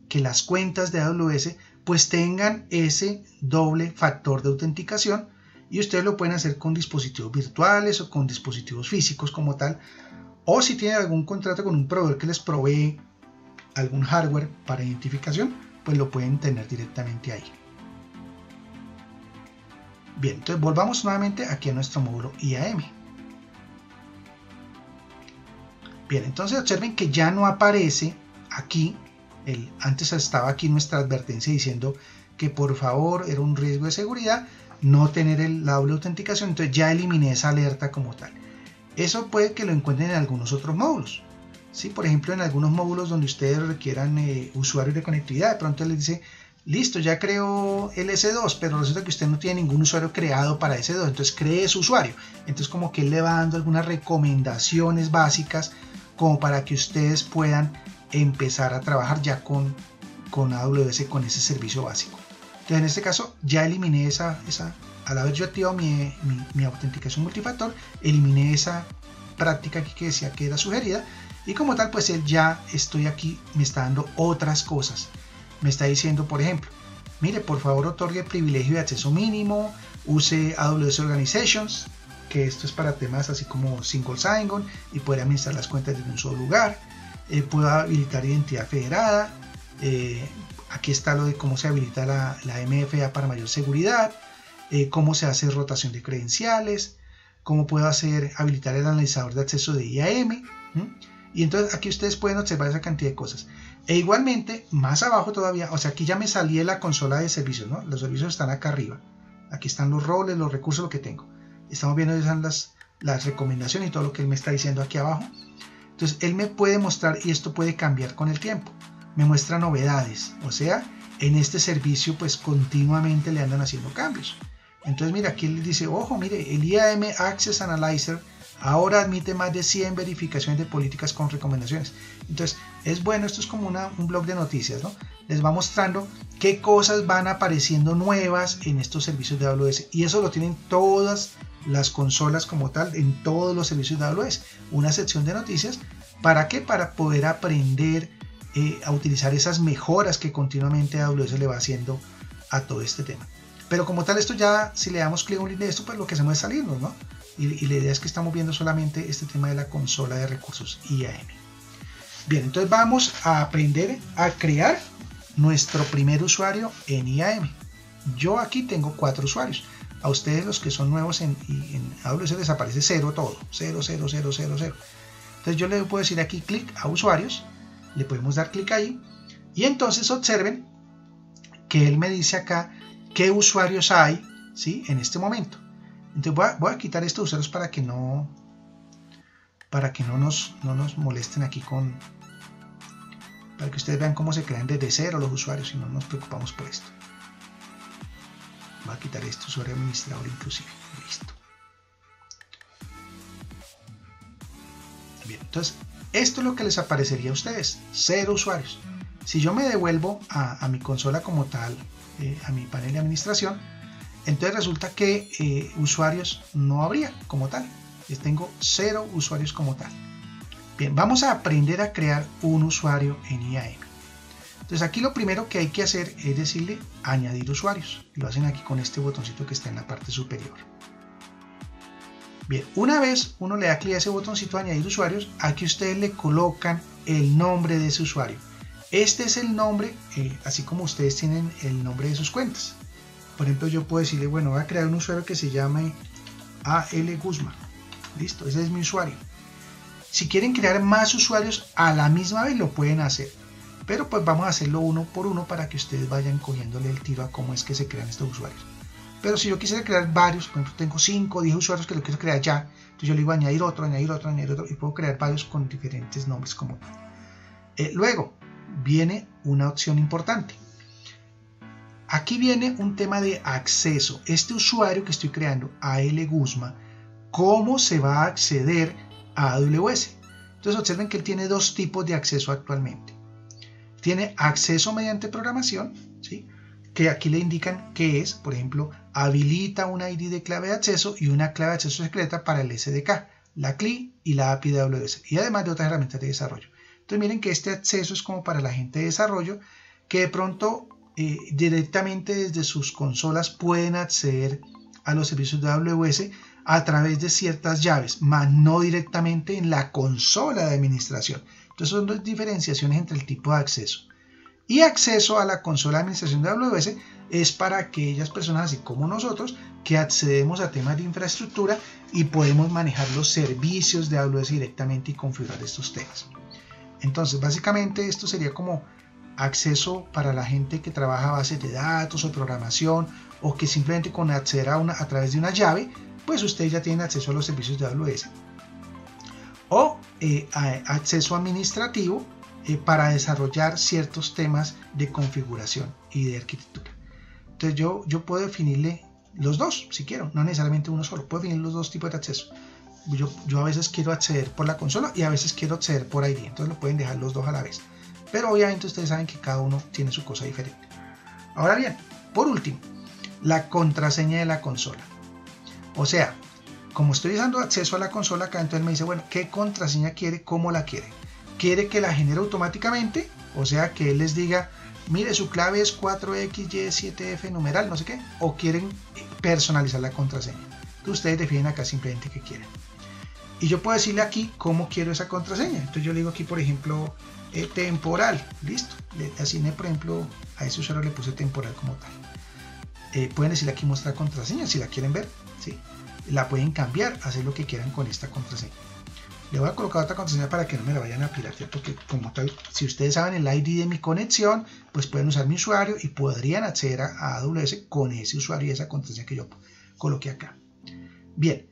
que las cuentas de AWS pues tengan ese doble factor de autenticación, y ustedes lo pueden hacer con dispositivos virtuales o con dispositivos físicos como tal, o si tienen algún contrato con un proveedor que les provee algún hardware para identificación, pues lo pueden tener directamente ahí. Bien, entonces volvamos nuevamente aquí a nuestro módulo IAM. Bien, entonces observen que ya no aparece aquí, antes estaba aquí nuestra advertencia diciendo que por favor era un riesgo de seguridad no tener la doble autenticación, entonces ya eliminé esa alerta como tal. Eso puede que lo encuentren en algunos otros módulos, ¿sí? Por ejemplo, en algunos módulos donde ustedes requieran usuarios de conectividad, de pronto les dice, listo, ya creó el S2, pero resulta que usted no tiene ningún usuario creado para S2, entonces cree su usuario. Entonces como que él le va dando algunas recomendaciones básicas como para que ustedes puedan empezar a trabajar ya con AWS, con ese servicio básico. Entonces en este caso ya eliminé al haber yo activado mi autenticación multifactor, eliminé esa práctica aquí que decía que era sugerida, y como tal pues él ya estoy aquí, me está dando otras cosas. Me está diciendo, por ejemplo, mire, por favor otorgue privilegio de acceso mínimo, use AWS Organizations, que esto es para temas así como single sign-on y poder administrar las cuentas desde un solo lugar. Puedo habilitar identidad federada. Aquí está lo de cómo se habilita la MFA para mayor seguridad, cómo se hace rotación de credenciales, cómo puedo habilitar el analizador de acceso de IAM. Y entonces aquí ustedes pueden observar esa cantidad de cosas. E igualmente, más abajo todavía, o sea, aquí ya me salí de la consola de servicios, ¿no? Los servicios están acá arriba. Aquí están los roles, los recursos, lo que tengo. Estamos viendo esas las recomendaciones y todo lo que él me está diciendo aquí abajo. Entonces, él me puede mostrar, y esto puede cambiar con el tiempo. Me muestra novedades, o sea, en este servicio pues continuamente le andan haciendo cambios. Entonces, mira, aquí él dice, ojo, mire, el IAM Access Analyzer ahora admite más de 100 verificaciones de políticas con recomendaciones. Entonces, es bueno, esto es como un blog de noticias, ¿no? Les va mostrando qué cosas van apareciendo nuevas en estos servicios de AWS. Y eso lo tienen todas las consolas como tal, en todos los servicios de AWS. Una sección de noticias. ¿Para qué? Para poder aprender a utilizar esas mejoras que continuamente AWS le va haciendo a todo este tema. Pero como tal, esto ya, si le damos clic a un link de esto, pues lo que hacemos es salirnos, ¿no? Y la idea es que estamos viendo solamente este tema de la consola de recursos IAM. Bien, entonces vamos a aprender a crear nuestro primer usuario en IAM. Yo aquí tengo 4 usuarios. A ustedes, los que son nuevos en AWS, les aparece 0 todo. 0, 0, 0, 0, 0. Entonces yo le puedo decir aquí clic a usuarios. Le podemos dar clic ahí. Y entonces observen que él me dice acá qué usuarios hay, ¿sí? En este momento. Entonces voy a quitar estos usuarios para que no nos molesten aquí para que ustedes vean cómo se crean desde cero los usuarios y no nos preocupamos por esto. Voy a quitar este usuario administrador inclusive. Listo. Bien, entonces esto es lo que les aparecería a ustedes, 0 usuarios. Si yo me devuelvo a mi consola como tal, a mi panel de administración, entonces resulta que usuarios no habría como tal. Tengo 0 usuarios como tal. Bien, vamos a aprender a crear un usuario en IAM. Entonces aquí lo primero que hay que hacer es decirle añadir usuarios. Lo hacen aquí con este botoncito que está en la parte superior. Bien, una vez uno le da clic a ese botoncito de añadir usuarios, aquí ustedes le colocan el nombre de ese usuario. Este es el nombre, así como ustedes tienen el nombre de sus cuentas. Por ejemplo, yo puedo decirle, bueno, voy a crear un usuario que se llame AL Guzmán. Listo, ese es mi usuario. Si quieren crear más usuarios a la misma vez lo pueden hacer, pero pues vamos a hacerlo uno por uno para que ustedes vayan cogiéndole el tiro a cómo es que se crean estos usuarios. Pero si yo quisiera crear varios, por ejemplo tengo 5 o 10 usuarios que lo quiero crear ya, entonces yo le digo añadir otro y puedo crear varios con diferentes nombres como tal. Luego viene una opción importante. Aquí viene un tema de acceso. Este usuario que estoy creando, AL Guzma, ¿cómo se va a acceder a AWS? Entonces observen que él tiene dos tipos de acceso actualmente. Tiene acceso mediante programación, ¿sí? Que aquí le indican que es, por ejemplo, habilita una ID de clave de acceso y una clave de acceso secreta para el SDK, la CLI y la API de AWS, y además de otras herramientas de desarrollo. Entonces miren que este acceso es como para la gente de desarrollo que de pronto directamente desde sus consolas pueden acceder a los servicios de AWS a través de ciertas llaves, más no directamente en la consola de administración. Entonces son dos diferenciaciones entre el tipo de acceso. Y acceso a la consola de administración de AWS es para aquellas personas así como nosotros que accedemos a temas de infraestructura y podemos manejar los servicios de AWS directamente y configurar estos temas. Entonces básicamente esto sería como acceso para la gente que trabaja a bases de datos o programación, o que simplemente con acceder a través de una llave, pues ustedes ya tienen acceso a los servicios de AWS. O acceso administrativo para desarrollar ciertos temas de configuración y de arquitectura. Entonces yo puedo definirle los dos si quiero, no necesariamente uno solo, puedo definir los dos tipos de acceso. Yo a veces quiero acceder por la consola y a veces quiero acceder por ID, entonces lo pueden dejar los dos a la vez. Pero obviamente ustedes saben que cada uno tiene su cosa diferente. Ahora bien, por último, la contraseña de la consola. O sea, como estoy dando acceso a la consola acá, entonces me dice, bueno, ¿qué contraseña quiere? ¿Cómo la quiere? ¿Quiere que la genere automáticamente? O sea, que él les diga, mire, su clave es 4XY7F numeral, no sé qué. O quieren personalizar la contraseña. Entonces ustedes definen acá simplemente qué quieren. Y yo puedo decirle aquí cómo quiero esa contraseña. Entonces yo le digo aquí, por ejemplo, temporal. Listo. Le asigné, por ejemplo, a ese usuario le puse temporal como tal. Pueden decirle aquí mostrar contraseña si la quieren ver. ¿Sí? La pueden cambiar, hacer lo que quieran con esta contraseña. Le voy a colocar otra contraseña para que no me la vayan a piratear, porque como tal, si ustedes saben el ID de mi conexión, pues pueden usar mi usuario y podrían acceder a AWS con ese usuario y esa contraseña que yo coloqué acá. Bien,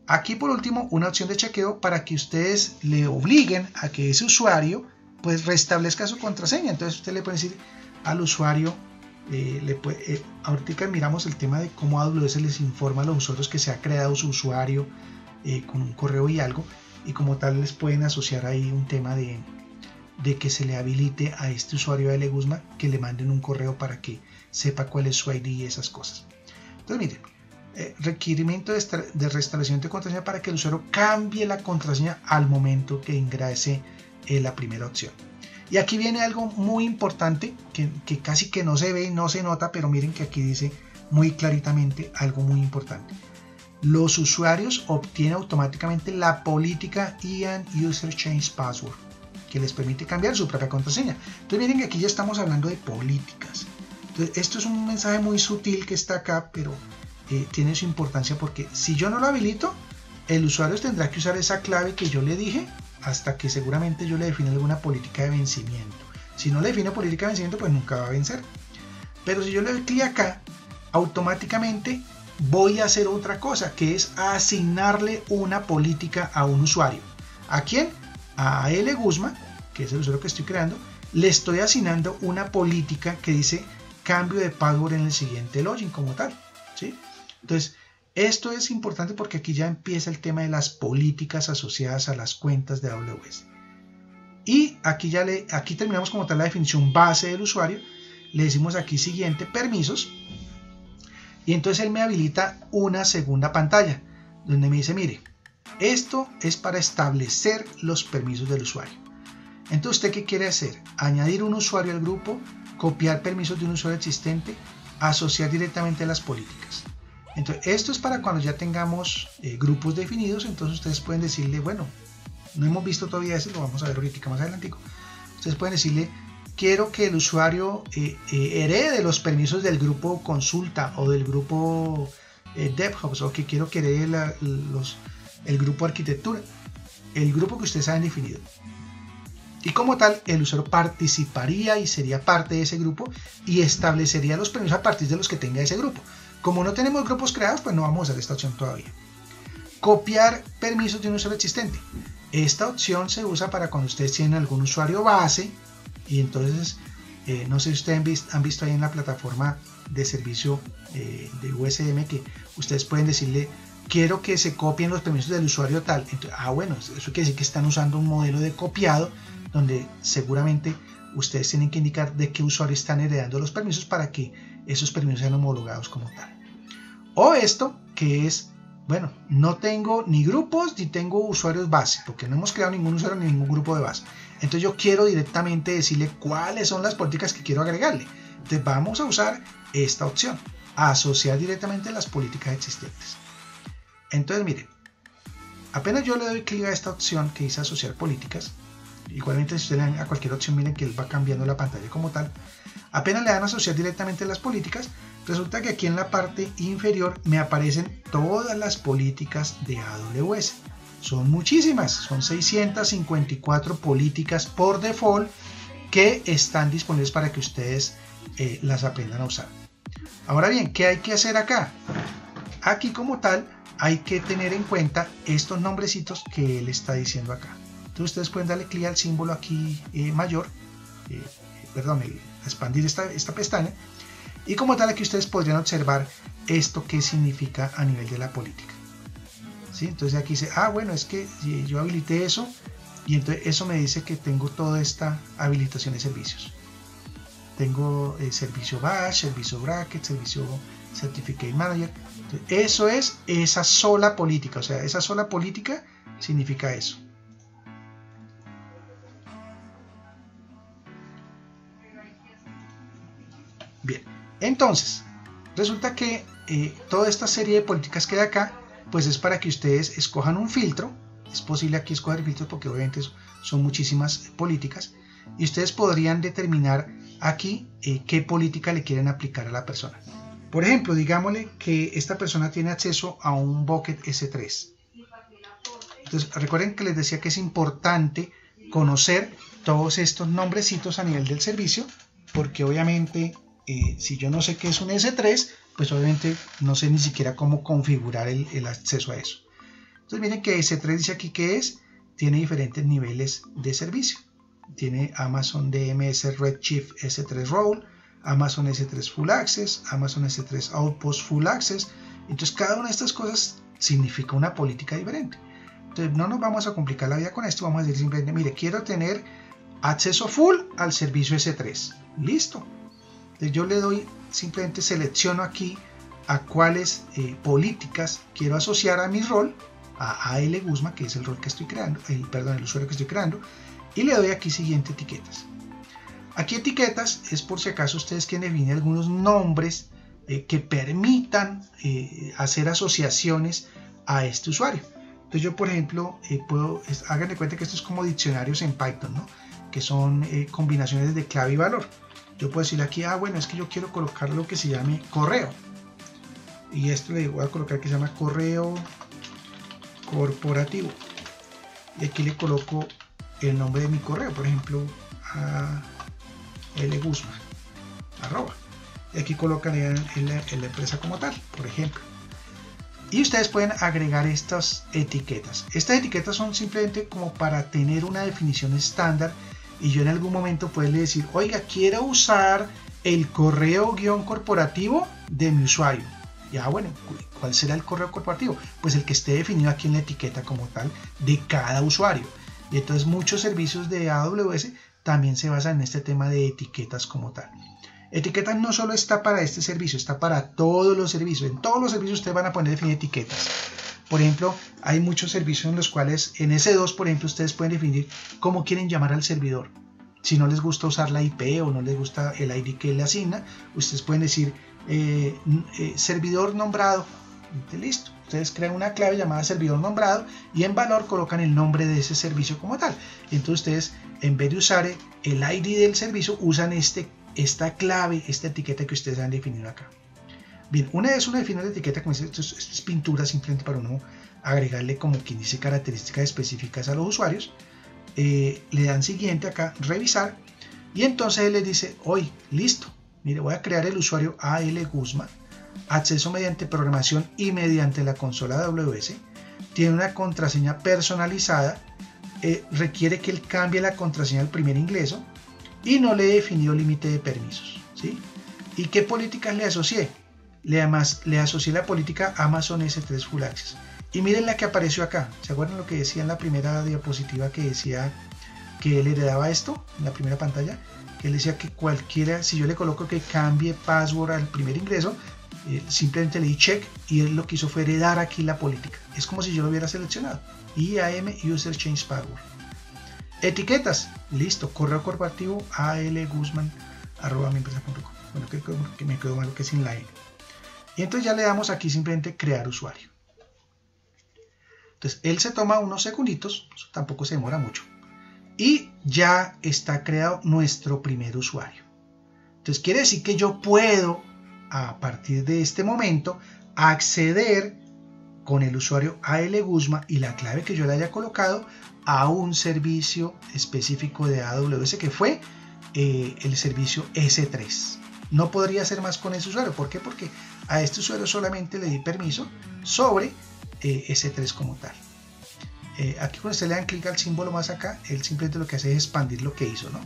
aquí por último una opción de chequeo para que ustedes le obliguen a que ese usuario pues restablezca su contraseña. Entonces usted le puede decir al usuario, ahorita miramos el tema de cómo AWS les informa a los usuarios que se ha creado su usuario con un correo y algo, y como tal les pueden asociar ahí un tema de que se le habilite a este usuario de Leguzma que le manden un correo para que sepa cuál es su ID y esas cosas. Entonces miren, requerimiento de restablecimiento de contraseña para que el usuario cambie la contraseña al momento que ingrese la primera opción. Y aquí viene algo muy importante que casi que no se ve y no se nota, pero miren que aquí dice muy claritamente algo muy importante. Los usuarios obtienen automáticamente la política IAM User Change Password, que les permite cambiar su propia contraseña. Entonces miren que aquí ya estamos hablando de políticas. Entonces esto es un mensaje muy sutil que está acá, pero tiene su importancia porque si yo no lo habilito, el usuario tendrá que usar esa clave que yo le dije hasta que seguramente yo le define alguna política de vencimiento. Si no le define política de vencimiento, pues nunca va a vencer. Pero si yo le doy clic acá, automáticamente voy a hacer otra cosa, que es asignarle una política a un usuario. ¿A quién? A L. Guzma, que es el usuario que estoy creando. Le estoy asignando una política que dice cambio de password en el siguiente login como tal, ¿sí? Entonces, esto es importante porque aquí ya empieza el tema de las políticas asociadas a las cuentas de AWS. Y aquí terminamos como tal la definición base del usuario. Le decimos aquí siguiente, permisos. Y entonces él me habilita una segunda pantalla donde me dice, mire, esto es para establecer los permisos del usuario. Entonces, ¿usted qué quiere hacer? Añadir un usuario al grupo, copiar permisos de un usuario existente, asociar directamente a las políticas. Entonces, esto es para cuando ya tengamos grupos definidos. Entonces ustedes pueden decirle, bueno, no hemos visto todavía eso, lo vamos a ver ahorita más adelante. Ustedes pueden decirle, quiero que el usuario herede los permisos del grupo consulta o del grupo DevOps, o que quiero que herede el grupo arquitectura, el grupo que ustedes han definido. Y como tal, el usuario participaría y sería parte de ese grupo y establecería los permisos a partir de los que tenga ese grupo. Como no tenemos grupos creados, pues no vamos a usar esta opción todavía. Copiar permisos de un usuario existente. Esta opción se usa para cuando ustedes tienen algún usuario base y entonces, no sé si ustedes han visto ahí en la plataforma de servicio de USM que ustedes pueden decirle: quiero que se copien los permisos del usuario tal. Entonces, bueno, eso quiere decir que están usando un modelo de copiado donde seguramente ustedes tienen que indicar de qué usuario están heredando los permisos para que esos permisos sean homologados como tal. O esto que es, bueno, no tengo ni grupos ni tengo usuarios base, porque no hemos creado ningún usuario ni ningún grupo de base. Entonces yo quiero directamente decirle cuáles son las políticas que quiero agregarle. Entonces vamos a usar esta opción, asociar directamente las políticas existentes. Entonces miren, apenas yo le doy clic a esta opción que dice asociar políticas, igualmente si ustedes le dan a cualquier opción, miren que él va cambiando la pantalla como tal. Apenas le dan a asociar directamente las políticas, resulta que aquí en la parte inferior me aparecen todas las políticas de AWS. Son muchísimas, son 654 políticas por default que están disponibles para que ustedes las aprendan a usar. Ahora bien, ¿qué hay que hacer acá? Aquí como tal hay que tener en cuenta estos nombrecitos que él está diciendo acá. Entonces ustedes pueden darle clic al símbolo aquí mayor, expandir esta pestaña, y como tal aquí ustedes podrían observar esto que significa a nivel de la política. ¿Sí? Entonces aquí dice, bueno, es que yo habilité eso y entonces eso me dice que tengo toda esta habilitación de servicios. Tengo servicio Bash, servicio Bracket, servicio Certificate Manager. Entonces, eso es esa sola política, o sea, esa sola política significa eso. Bien, entonces, resulta que toda esta serie de políticas que hay acá, pues es para que ustedes escojan un filtro. Es posible aquí escoger filtros porque obviamente son muchísimas políticas. Y ustedes podrían determinar aquí qué política le quieren aplicar a la persona. Por ejemplo, digámosle que esta persona tiene acceso a un bucket S3. Entonces, recuerden que les decía que es importante conocer todos estos nombrecitos a nivel del servicio, porque obviamente si yo no sé qué es un S3, pues obviamente no sé ni siquiera cómo configurar el acceso a eso. Entonces miren que S3 dice aquí que tiene diferentes niveles de servicio. Tiene Amazon DMS Redshift S3 Role, Amazon S3 Full Access, Amazon S3 Outpost Full Access. Entonces cada una de estas cosas significa una política diferente. Entonces no nos vamos a complicar la vida con esto, vamos a decir simplemente, mire, quiero tener acceso full al servicio S3. Listo. Entonces yo le doy, simplemente selecciono aquí a cuáles políticas quiero asociar a mi rol, a AL Guzmán, que es el rol que estoy creando, el usuario que estoy creando, y le doy aquí siguiente etiquetas. Aquí etiquetas es por si acaso ustedes quieren definir algunos nombres que permitan hacer asociaciones a este usuario. Entonces yo, por ejemplo, hagan de cuenta que esto es como diccionarios en Python, ¿no? Que son combinaciones de clave y valor. Yo puedo decirle aquí, bueno, es que yo quiero colocar lo que se llame correo. Y esto le voy a colocar que se llama correo corporativo. Y aquí le coloco el nombre de mi correo, por ejemplo, @lguzman. Y aquí colocan la empresa como tal, por ejemplo. Y ustedes pueden agregar estas etiquetas. Estas etiquetas son simplemente como para tener una definición estándar y yo en algún momento puedo decir, oiga, quiero usar el correo corporativo de mi usuario. Ya, bueno, ¿cuál será el correo corporativo? Pues el que esté definido aquí en la etiqueta como tal de cada usuario. Y entonces muchos servicios de AWS también se basan en este tema de etiquetas como tal. Etiquetas no solo está para este servicio, está para todos los servicios. En todos los servicios ustedes van a poder definir etiquetas. Por ejemplo, hay muchos servicios en los cuales en S2, por ejemplo, ustedes pueden definir cómo quieren llamar al servidor. Si no les gusta usar la IP o no les gusta el ID que le asigna, ustedes pueden decir servidor nombrado. Listo. Ustedes crean una clave llamada servidor nombrado y en valor colocan el nombre de ese servicio como tal. Entonces ustedes, en vez de usar el ID del servicio, usan esta clave, esta etiqueta que ustedes han definido acá. Bien, una vez uno define la etiqueta, como esto es pintura simplemente para uno agregarle, como quien dice, características específicas a los usuarios. Le dan siguiente acá, revisar, y entonces él les dice, hoy, listo, mire, voy a crear el usuario AL Guzmán, acceso mediante programación y mediante la consola AWS, tiene una contraseña personalizada, requiere que él cambie la contraseña al primer ingreso y no le he definido límite de permisos, ¿sí? ¿Y qué políticas le asocié? Le asocié la política Amazon S3 Full Access. Y miren la que apareció acá. ¿Se acuerdan lo que decía en la primera diapositiva, que decía que él heredaba esto en la primera pantalla? Que él decía que cualquiera, si yo le coloco que cambie password al primer ingreso, simplemente le di check y él lo que hizo fue heredar aquí la política. Es como si yo lo hubiera seleccionado. IAM User Change Password. Etiquetas, listo. Correo corporativo alguzman@miempresa.com. Bueno, que me quedó malo que sin la N. Y entonces ya le damos aquí simplemente crear usuario. Entonces él se toma unos segunditos, tampoco se demora mucho, y ya está creado nuestro primer usuario. Entonces quiere decir que yo puedo, a partir de este momento, acceder con el usuario AL Guzmán y la clave que yo le haya colocado a un servicio específico de AWS, que fue el servicio S3. No podría hacer más con ese usuario. ¿Por qué? Porque a este usuario solamente le di permiso sobre S3 como tal. Aquí cuando ustedes le dan clic al símbolo más acá, él simplemente lo que hace es expandir lo que hizo, ¿no?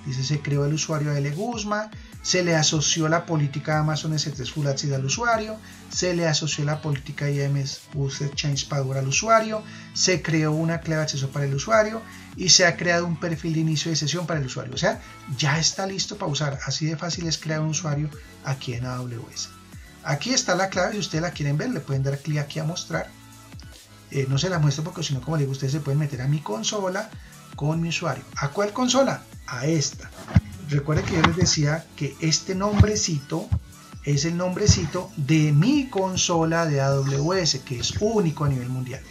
Dice, se creó el usuario AL Guzmán, se le asoció la política Amazon S3 Full Access al usuario, se le asoció la política IAM User Change Password al usuario, se creó una clave de acceso para el usuario y se ha creado un perfil de inicio de sesión para el usuario. O sea, ya está listo para usar. Así de fácil es crear un usuario aquí en AWS. Aquí está la clave, si ustedes la quieren ver, le pueden dar clic aquí a mostrar. No se la muestro porque si no, como les digo, ustedes se pueden meter a mi consola con mi usuario. ¿A cuál consola? A esta. Recuerden que yo les decía que este nombrecito es el nombrecito de mi consola de AWS, que es único a nivel mundial.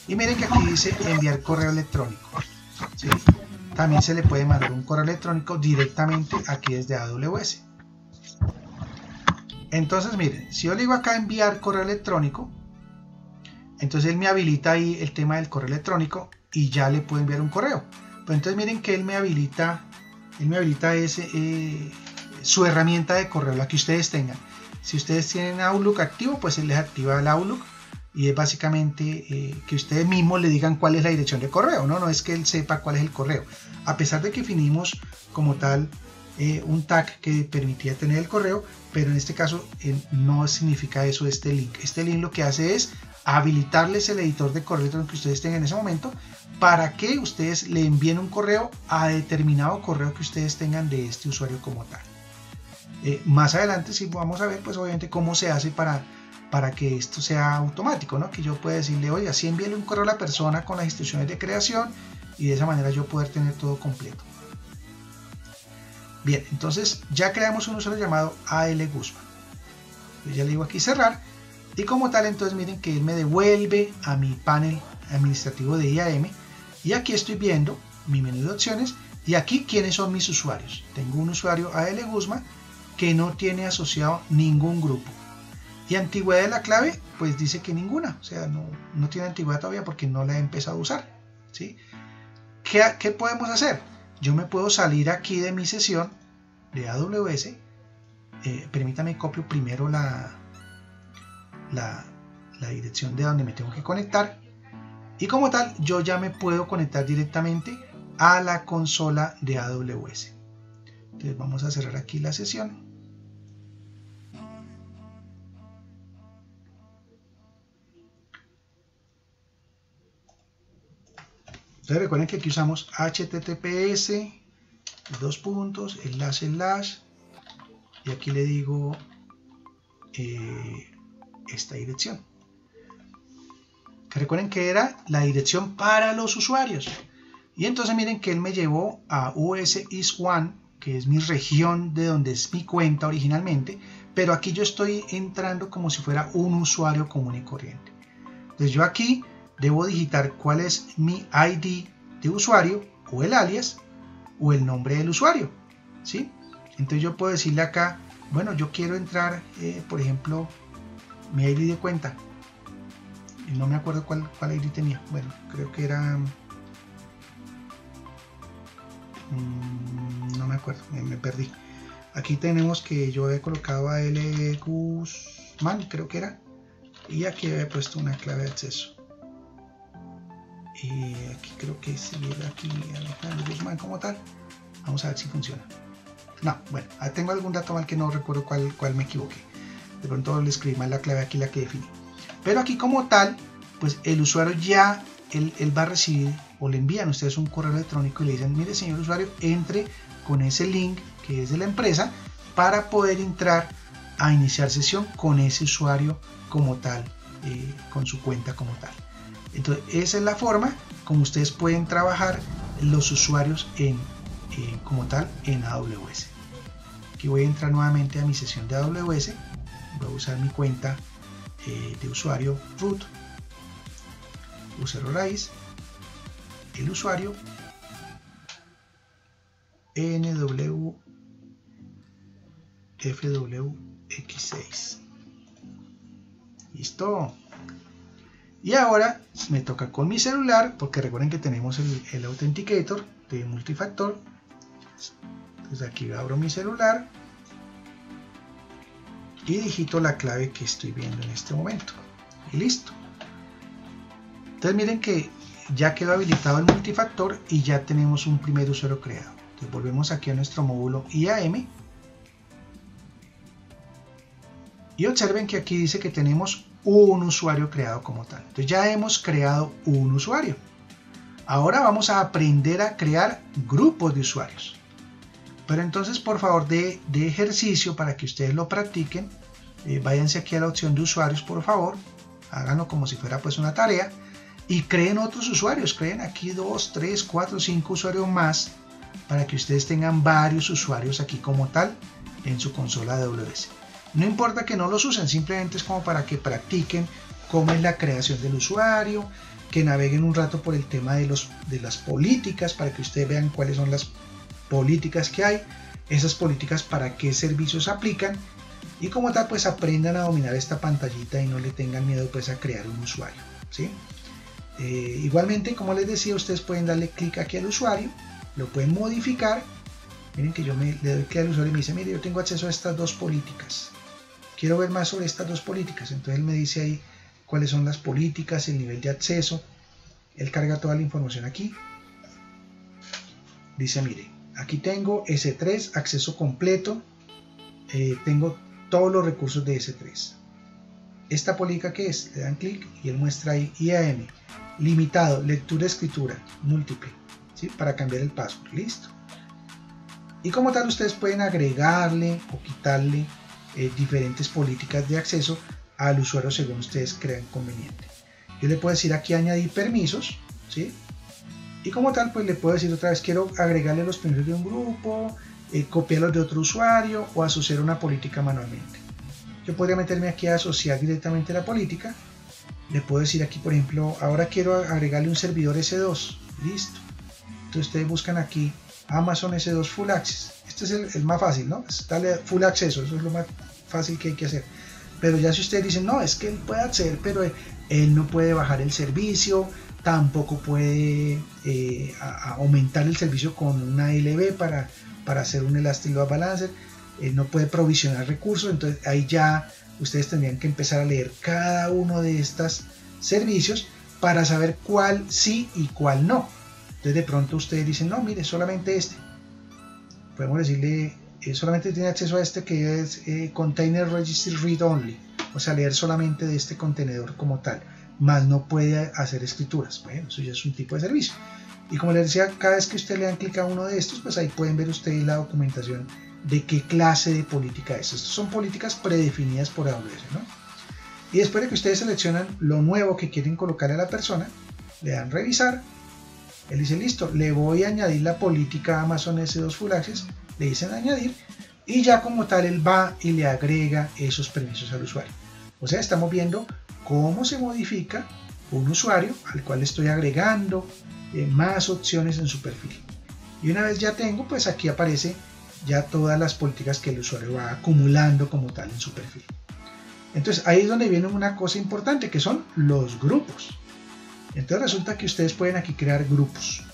Y miren que aquí dice enviar correo electrónico, ¿sí? También se le puede mandar un correo electrónico directamente aquí desde AWS. Entonces miren, si yo le digo acá enviar correo electrónico, entonces él me habilita ahí el tema del correo electrónico y ya le puedo enviar un correo. Pero entonces miren que él me habilita su herramienta de correo, la que ustedes tengan. Si ustedes tienen Outlook activo, pues él les activa el Outlook y es básicamente que ustedes mismos le digan cuál es la dirección de correo, no es que él sepa cuál es el correo. A pesar de que definimos como tal un tag que permitía tener el correo, pero en este caso no significa eso este link. Este link lo que hace es habilitarles el editor de correo electrónico que ustedes tengan en ese momento para que ustedes le envíen un correo a determinado correo que ustedes tengan de este usuario como tal. Más adelante sí vamos a ver pues obviamente cómo se hace para que esto sea automático, ¿no? Que yo pueda decirle, oye, así envíele un correo a la persona con las instrucciones de creación y de esa manera yo poder tener todo completo. Bien, entonces ya creamos un usuario llamado AL Guzmán. Ya le digo aquí cerrar y como tal entonces miren que él me devuelve a mi panel administrativo de IAM y aquí estoy viendo mi menú de opciones y aquí quiénes son mis usuarios. Tengo un usuario AL Guzmán que no tiene asociado ningún grupo. Y antigüedad de la clave, pues dice que ninguna, o sea, no tiene antigüedad todavía porque no la he empezado a usar, ¿sí? ¿Qué podemos hacer? Yo me puedo salir aquí de mi sesión de AWS, permítame copio primero la dirección de donde me tengo que conectar y como tal yo ya me puedo conectar directamente a la consola de AWS. Entonces vamos a cerrar aquí la sesión. Entonces recuerden que aquí usamos https, // y aquí le digo esta dirección. Que recuerden que era la dirección para los usuarios. Y entonces miren que él me llevó a US East One, que es mi región de donde es mi cuenta originalmente, pero aquí yo estoy entrando como si fuera un usuario común y corriente. Entonces yo aquí debo digitar cuál es mi ID de usuario o el alias o el nombre del usuario, ¿sí? Entonces yo puedo decirle acá, bueno, yo quiero entrar, por ejemplo, mi ID de cuenta. y no me acuerdo cuál ID tenía. Bueno, creo que era... no me acuerdo, me perdí. Aquí tenemos que yo he colocado a L. Guzmán, creo que era, y aquí he puesto una clave de acceso. Y aquí creo que sigue aquí Alejandro Guzmán como tal. Vamos a ver si funciona. No, bueno, tengo algún dato mal que no recuerdo cuál me equivoqué. De pronto le escribí mal la clave aquí, la que definí. Pero aquí como tal, pues el usuario ya, él va a recibir o le envían a ustedes un correo electrónico y le dicen, mire señor usuario, entre con ese link que es de la empresa para poder entrar a iniciar sesión con ese usuario como tal, con su cuenta como tal. Entonces esa es la forma como ustedes pueden trabajar los usuarios como tal en AWS. Aquí voy a entrar nuevamente a mi sesión de AWS, voy a usar mi cuenta de usuario root, user raíz, el usuario NWFWX6. Listo. Y ahora me toca con mi celular, porque recuerden que tenemos el Authenticator de multifactor. Entonces aquí abro mi celular y digito la clave que estoy viendo en este momento. Y listo. Entonces miren que ya quedó habilitado el multifactor y ya tenemos un primer usuario creado. Entonces volvemos aquí a nuestro módulo IAM. Y observen que aquí dice que tenemos un usuario creado como tal. Entonces ya hemos creado un usuario. Ahora vamos a aprender a crear grupos de usuarios. Pero entonces por favor de ejercicio para que ustedes lo practiquen, váyanse aquí a la opción de usuarios por favor. Háganlo como si fuera pues una tarea. Y creen otros usuarios, creen aquí 2, 3, 4, 5 usuarios más para que ustedes tengan varios usuarios aquí como tal en su consola de AWS. No importa que no los usen, simplemente es como para que practiquen cómo es la creación del usuario, que naveguen un rato por el tema de las políticas para que ustedes vean cuáles son las políticas que hay, esas políticas para qué servicios aplican y como tal pues aprendan a dominar esta pantallita y no le tengan miedo pues a crear un usuario, ¿sí? Igualmente, como les decía, ustedes pueden darle clic aquí al usuario, lo pueden modificar. Miren que yo le doy clic al usuario y me dice, mire, yo tengo acceso a estas dos políticas, quiero ver más sobre estas dos políticas. Entonces él me dice ahí cuáles son las políticas, el nivel de acceso. Él carga toda la información aquí. Dice, mire, aquí tengo S3, acceso completo, tengo todos los recursos de S3. Esta política que es, le dan clic y él muestra ahí IAM, limitado, lectura, escritura, múltiple, ¿sí? Para cambiar el password, listo. Y como tal ustedes pueden agregarle o quitarle diferentes políticas de acceso al usuario según ustedes crean conveniente. Yo le puedo decir aquí añadir permisos, ¿sí? Y como tal pues le puedo decir otra vez, quiero agregarle los permisos de un grupo, copiarlos de otro usuario o asociar una política manualmente. Yo podría meterme aquí a asociar directamente la política. Le puedo decir aquí, por ejemplo, ahora quiero agregarle un servidor S2. Listo. Entonces ustedes buscan aquí Amazon S2 Full Access. Este es el más fácil, ¿no? Es darle full acceso. Eso es lo más fácil que hay que hacer. Pero ya si ustedes dicen, no, es que él puede acceder, pero él no puede bajar el servicio, tampoco puede aumentar el servicio con una LB para hacer un Elastic Load Balancer. No puede provisionar recursos, entonces ahí ya ustedes tendrían que empezar a leer cada uno de estos servicios para saber cuál sí y cuál no. Entonces de pronto ustedes dicen, no, mire, solamente este. Podemos decirle, solamente tiene acceso a este que es Container Registry Read Only, o sea, leer solamente de este contenedor como tal, más no puede hacer escrituras. Bueno, eso ya es un tipo de servicio. Y como les decía, cada vez que usted le dan clic a uno de estos, pues ahí pueden ver ustedes la documentación de qué clase de política es. Estas son políticas predefinidas por AWS, ¿no? Y después de que ustedes seleccionan lo nuevo que quieren colocar a la persona, le dan revisar, él dice listo, le voy a añadir la política Amazon S2 Full Access, le dicen añadir y ya como tal él va y le agrega esos permisos al usuario. O sea, estamos viendo cómo se modifica un usuario al cual le estoy agregando más opciones en su perfil. Y una vez ya tengo, pues aquí aparece ya todas las políticas que el usuario va acumulando como tal en su perfil. Entonces ahí es donde viene una cosa importante, que son los grupos. Entonces resulta que ustedes pueden aquí crear grupos.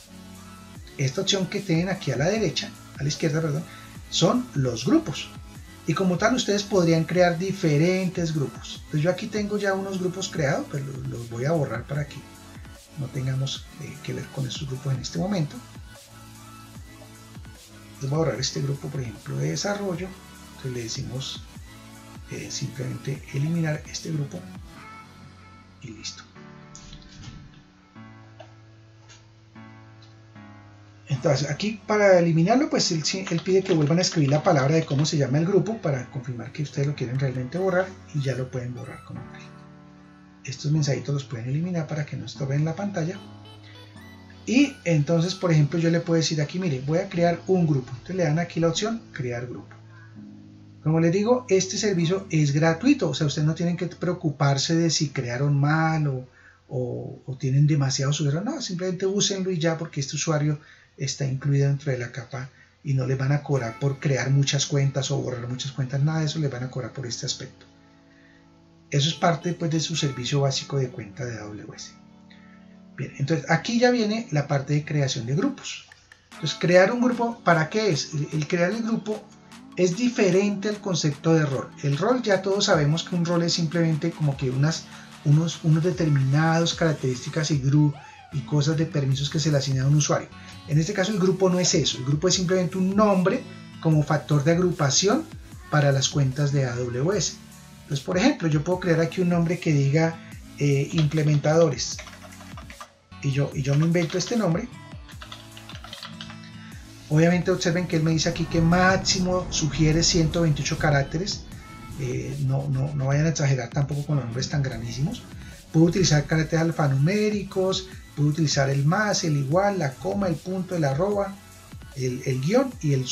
Esta opción que tienen aquí a la derecha, a la izquierda, perdón, son los grupos. Y como tal ustedes podrían crear diferentes grupos. Entonces yo aquí tengo ya unos grupos creados, pero los voy a borrar para que no tengamos que ver con estos grupos en este momento. Entonces voy a borrar este grupo, por ejemplo, de desarrollo. Entonces le decimos simplemente eliminar este grupo y listo. Entonces aquí para eliminarlo, pues él pide que vuelvan a escribir la palabra de cómo se llama el grupo para confirmar que ustedes lo quieren realmente borrar, y ya lo pueden borrar como tal. Estos mensajitos los pueden eliminar para que no estorben la pantalla. Y entonces, por ejemplo, yo le puedo decir aquí, mire, voy a crear un grupo. Entonces le dan aquí la opción crear grupo. Como les digo, este servicio es gratuito, o sea, ustedes no tienen que preocuparse de si crearon mal o tienen demasiados usuarios. No, simplemente úsenlo y ya, porque este usuario está incluido dentro de la capa y no les van a cobrar por crear muchas cuentas o borrar muchas cuentas, nada de eso les van a cobrar por este aspecto. Eso es parte pues de su servicio básico de cuenta de AWS. Bien, entonces aquí ya viene la parte de creación de grupos. Entonces, crear un grupo, ¿para qué es? El crear el grupo es diferente al concepto de rol. El rol, ya todos sabemos que un rol es simplemente como que unos determinados características y cosas de permisos que se le asignan a un usuario. En este caso el grupo no es eso, el grupo es simplemente un nombre como factor de agrupación para las cuentas de AWS. Entonces, por ejemplo, yo puedo crear aquí un nombre que diga implementadores, y yo me invento este nombre. Obviamente observen que él me dice aquí que máximo sugiere 128 caracteres, no vayan a exagerar tampoco con los nombres tan grandísimos. Puedo utilizar caracteres alfanuméricos, puedo utilizar el más, el igual, la coma, el punto, el arroba, el guión y el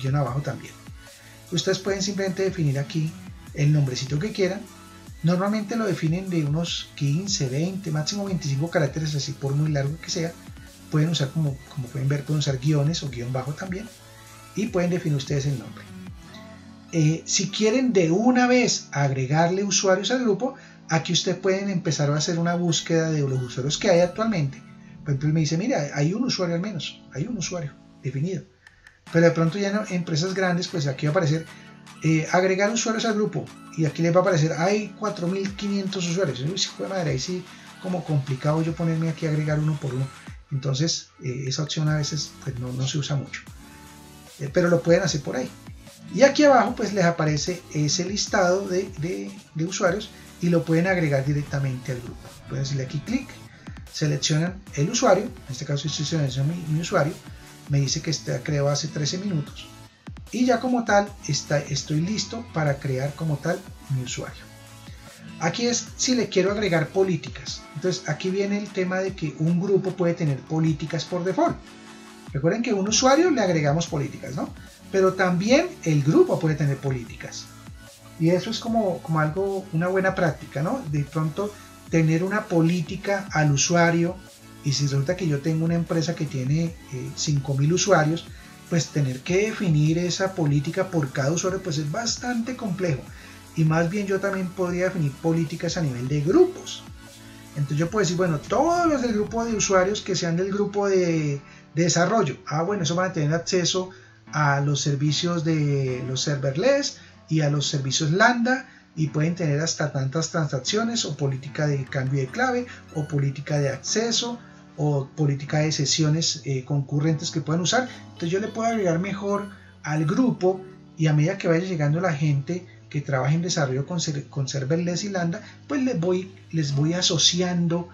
guión abajo también. Ustedes pueden simplemente definir aquí el nombrecito que quieran. Normalmente lo definen de unos 15, 20, máximo 25 caracteres, así por muy largo que sea. Pueden usar, como pueden ver, pueden usar guiones o guión bajo también. Y pueden definir ustedes el nombre. Si quieren de una vez agregarle usuarios al grupo, aquí ustedes pueden empezar a hacer una búsqueda de los usuarios que hay actualmente. Por ejemplo, él me dice, mira, hay un usuario al menos, hay un usuario definido. Pero de pronto ya en empresas grandes, pues aquí va a aparecer agregar usuarios al grupo. Y aquí les va a aparecer, hay 4.500 usuarios. Uy, hijo de madre, ahí sí como complicado yo ponerme aquí a agregar uno por uno. Entonces, esa opción a veces pues no se usa mucho. Pero lo pueden hacer por ahí. Y aquí abajo pues les aparece ese listado de usuarios y lo pueden agregar directamente al grupo. Pueden decirle aquí clic, seleccionan el usuario, en este caso estoy seleccionando mi usuario, me dice que está creado hace 13 minutos y ya como tal estoy listo para crear como tal mi usuario. Aquí es si le quiero agregar políticas. Entonces aquí viene el tema de que un grupo puede tener políticas por default. Recuerden que a un usuario le agregamos políticas, ¿no? Pero también el grupo puede tener políticas. Y eso es como algo, una buena práctica, ¿no? De pronto tener una política al usuario, y si resulta que yo tengo una empresa que tiene 5.000 usuarios, pues tener que definir esa política por cada usuario pues es bastante complejo. Y más bien yo también podría definir políticas a nivel de grupos. Entonces yo puedo decir, bueno, todos los del grupo de usuarios que sean del grupo de desarrollo, bueno, eso van a tener acceso a los servicios de los serverless y a los servicios lambda, y pueden tener hasta tantas transacciones, o política de cambio de clave, o política de acceso, o política de sesiones concurrentes que puedan usar. Entonces yo le puedo agregar mejor al grupo, y a medida que vaya llegando la gente que trabaja en desarrollo con serverless y lambda, pues les voy asociando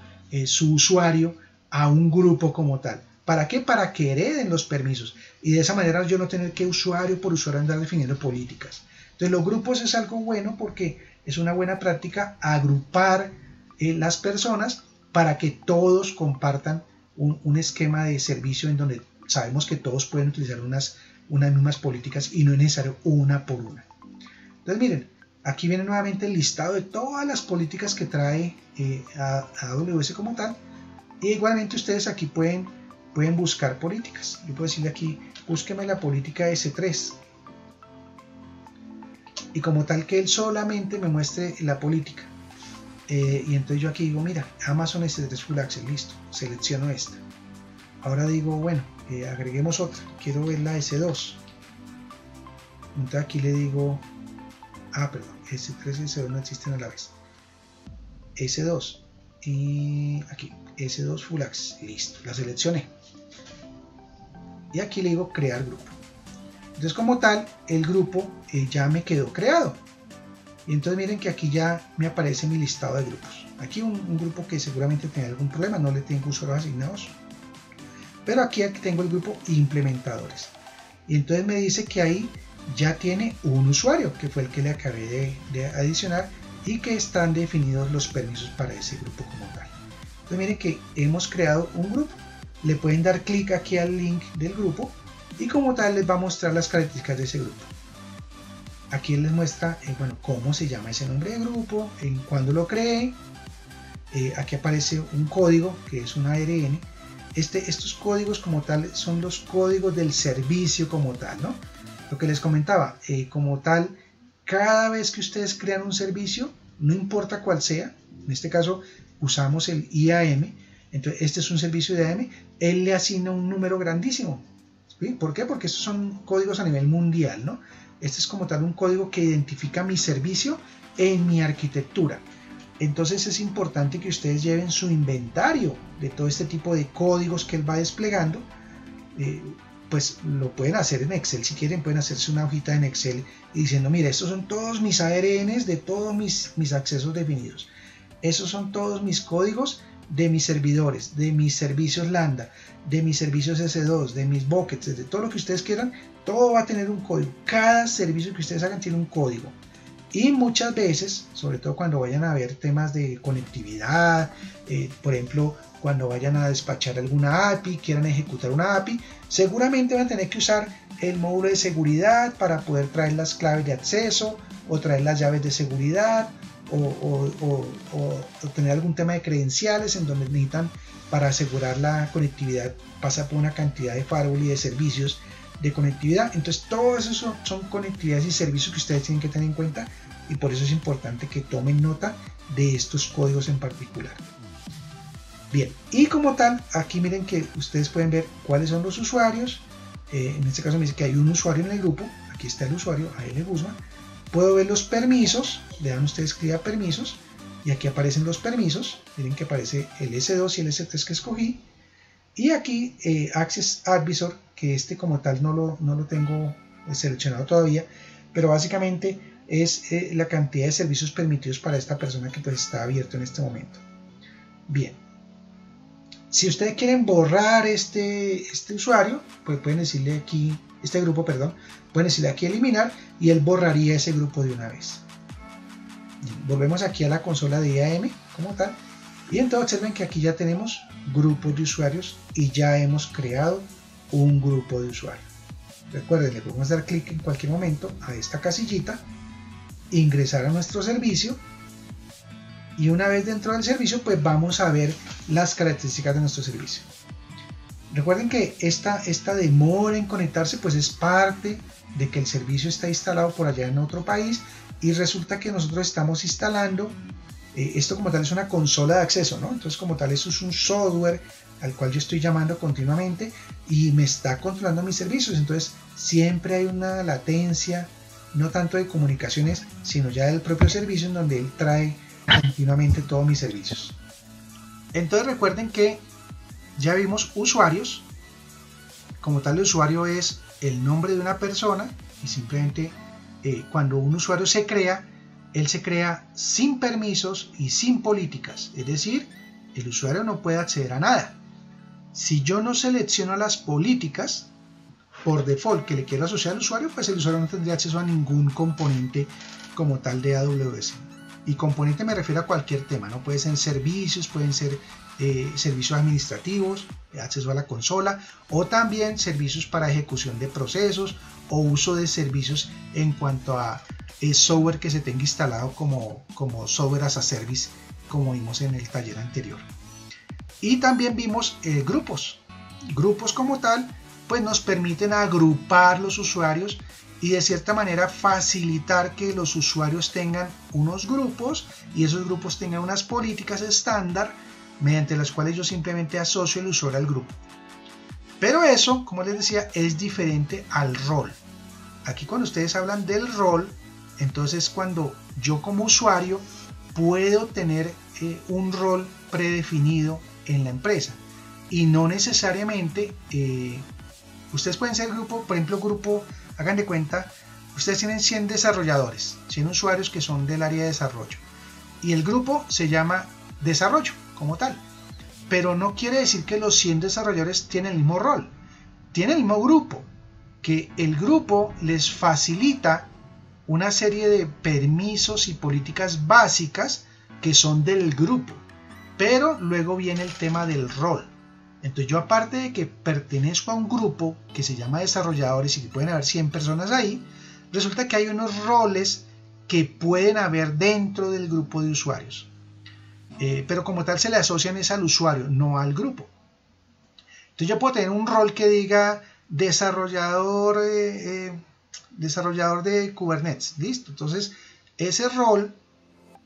su usuario a un grupo como tal. ¿Para qué? Para que hereden los permisos, y de esa manera yo no tener que usuario por usuario andar definiendo políticas. Entonces los grupos es algo bueno porque es una buena práctica agrupar las personas para que todos compartan un esquema de servicio en donde sabemos que todos pueden utilizar unas mismas políticas y no es necesario una por una. Entonces miren, aquí viene nuevamente el listado de todas las políticas que trae AWS como tal, y igualmente ustedes aquí pueden buscar políticas. Yo puedo decirle aquí, búsqueme la política S3. y como tal que él solamente me muestre la política. Y entonces yo aquí digo, mira, Amazon S3 Full Access, listo, selecciono esta. Ahora digo, bueno, agreguemos otra, quiero ver la S2. Entonces aquí le digo, perdón, S3 y S2 no existen a la vez. S2 y aquí, S2 Full Access, listo, la seleccioné. Y aquí le digo crear grupo. Entonces como tal, el grupo ya me quedó creado. Y entonces miren que aquí ya me aparece mi listado de grupos. Aquí un grupo que seguramente tiene algún problema, no le tengo usuarios asignados. Pero aquí tengo el grupo implementadores. Y entonces me dice que ahí ya tiene un usuario, que fue el que le acabé de adicionar, y que están definidos los permisos para ese grupo como tal. Entonces miren que hemos creado un grupo. Le pueden dar clic aquí al link del grupo y como tal les va a mostrar las características de ese grupo. Aquí les muestra bueno, cómo se llama ese nombre de grupo, en cuándo lo creé. Aquí aparece un código que es un ARN. Estos códigos como tal son los códigos del servicio como tal, ¿no? Lo que les comentaba, como tal, cada vez que ustedes crean un servicio, no importa cuál sea, en este caso usamos el IAM, entonces este es un servicio de IAM, él le asigna un número grandísimo. ¿Sí? ¿Por qué? Porque estos son códigos a nivel mundial, ¿no? Este es como tal un código que identifica mi servicio en mi arquitectura. Entonces es importante que ustedes lleven su inventario de todo este tipo de códigos que él va desplegando. Pues lo pueden hacer en Excel, si quieren pueden hacerse una hojita en Excel y diciendo, mira, estos son todos mis ARNs de todos mis accesos definidos. Esos son todos mis códigos de mis servidores, de mis servicios Lambda, de mis servicios S2, de mis buckets, de todo lo que ustedes quieran, todo va a tener un código. Cada servicio que ustedes hagan tiene un código. Y muchas veces, sobre todo cuando vayan a ver temas de conectividad, por ejemplo, cuando vayan a despachar alguna API, quieran ejecutar una API, seguramente van a tener que usar el módulo de seguridad para poder traer las claves de acceso o traer las llaves de seguridad o tener algún tema de credenciales en donde necesitan para asegurar la conectividad, pasa por una cantidad de firewall y de servicios de conectividad. Entonces todo eso son conectividades y servicios que ustedes tienen que tener en cuenta y por eso es importante que tomen nota de estos códigos en particular. Bien, y como tal, aquí miren que ustedes pueden ver cuáles son los usuarios. En este caso me dice que hay un usuario en el grupo. Aquí está el usuario, A.L. Guzmán. Puedo ver los permisos, le dan ustedes clic a permisos y aquí aparecen los permisos. Miren que aparece el S2 y el S3 que escogí. Y aquí Access Advisor, que este como tal no lo tengo seleccionado todavía, pero básicamente es la cantidad de servicios permitidos para esta persona que pues está abierto en este momento. Bien, si ustedes quieren borrar este usuario, pues pueden decirle aquí, este grupo, perdón, pueden decirle aquí eliminar y él borraría ese grupo de una vez. Bien, volvemos aquí a la consola de IAM como tal y entonces observen que aquí ya tenemos grupos de usuarios y ya hemos creado un grupo de usuarios. Recuerden, le podemos dar clic en cualquier momento a esta casillita, ingresar a nuestro servicio y una vez dentro del servicio pues vamos a ver las características de nuestro servicio. Recuerden que esta demora en conectarse pues es parte de que el servicio está instalado por allá en otro país y resulta que nosotros estamos instalando esto como tal es una consola de acceso, ¿no? Entonces como tal eso es un software al cual yo estoy llamando continuamente y me está controlando mis servicios, entonces siempre hay una latencia, no tanto de comunicaciones, sino ya del propio servicio en donde él trae continuamente todos mis servicios. Entonces recuerden que ya vimos usuarios, como tal el usuario es el nombre de una persona y simplemente cuando un usuario se crea, él se crea sin permisos y sin políticas, es decir, el usuario no puede acceder a nada. Si yo no selecciono las políticas por default que le quiero asociar al usuario, pues el usuario no tendría acceso a ningún componente como tal de AWS. Y componente me refiero a cualquier tema, no pueden ser servicios, pueden ser servicios administrativos, acceso a la consola o también servicios para ejecución de procesos o uso de servicios en cuanto a software que se tenga instalado como software as a service, como vimos en el taller anterior. Y también vimos grupos como tal, pues nos permiten agrupar los usuarios y de cierta manera facilitar que los usuarios tengan unos grupos y esos grupos tengan unas políticas estándar mediante las cuales yo simplemente asocio el usuario al grupo. Pero eso, como les decía, es diferente al rol. Aquí cuando ustedes hablan del rol, entonces cuando yo como usuario puedo tener un rol predefinido en la empresa y no necesariamente ustedes pueden ser grupo, por ejemplo grupo, hagan de cuenta, ustedes tienen 100 desarrolladores, 100 usuarios que son del área de desarrollo y el grupo se llama desarrollo como tal, pero no quiere decir que los 100 desarrolladores tienen el mismo rol, tienen el mismo grupo, que el grupo les facilita una serie de permisos y políticas básicas que son del grupo, pero luego viene el tema del rol. Entonces yo, aparte de que pertenezco a un grupo que se llama desarrolladores y que pueden haber 100 personas ahí, resulta que hay unos roles que pueden haber dentro del grupo de usuarios, pero como tal se le asocian es al usuario, no al grupo. Entonces yo puedo tener un rol que diga desarrollador de Kubernetes, listo. Entonces ese rol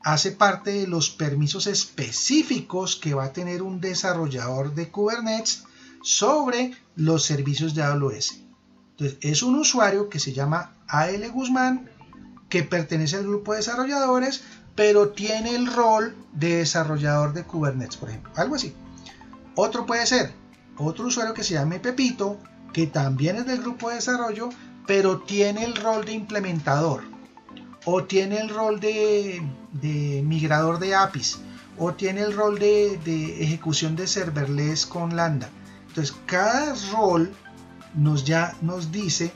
hace parte de los permisos específicos que va a tener un desarrollador de Kubernetes sobre los servicios de AWS. Entonces es un usuario que se llama AL Guzmán, que pertenece al grupo de desarrolladores, pero tiene el rol de desarrollador de Kubernetes, por ejemplo, algo así. Otro puede ser otro usuario que se llame Pepito, que también es del grupo de desarrollo, pero tiene el rol de implementador, o tiene el rol de migrador de APIs, o tiene el rol de ejecución de serverless con Lambda. Entonces cada rol nos dice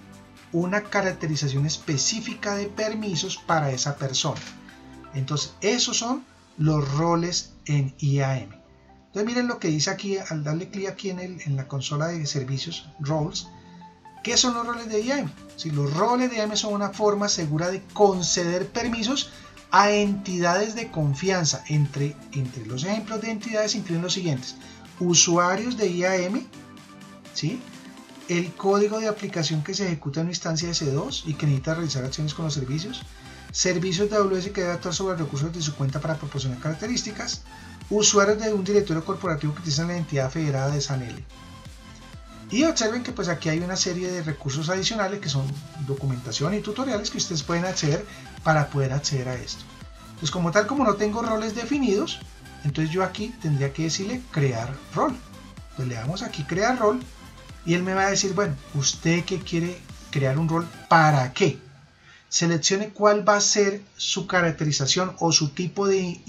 una caracterización específica de permisos para esa persona. Entonces esos son los roles en IAM. Entonces miren lo que dice aquí al darle clic aquí en la consola de servicios, roles. ¿Qué son los roles de IAM? Si los roles de IAM son una forma segura de conceder permisos a entidades de confianza. Entre los ejemplos de entidades incluyen los siguientes: usuarios de IAM, ¿sí? El código de aplicación que se ejecuta en una instancia de C2 y que necesita realizar acciones con los servicios, servicios de AWS que debe actuar sobre recursos de su cuenta para proporcionar características, usuarios de un directorio corporativo que utilizan la entidad federada de SANL. Y observen que pues aquí hay una serie de recursos adicionales que son documentación y tutoriales que ustedes pueden acceder para poder acceder a esto. Pues como tal, como no tengo roles definidos, entonces yo aquí tendría que decirle crear rol. Entonces le damos aquí crear rol y él me va a decir, bueno, ¿usted qué quiere crear un rol? ¿Para qué? Seleccione cuál va a ser su caracterización o su tipo de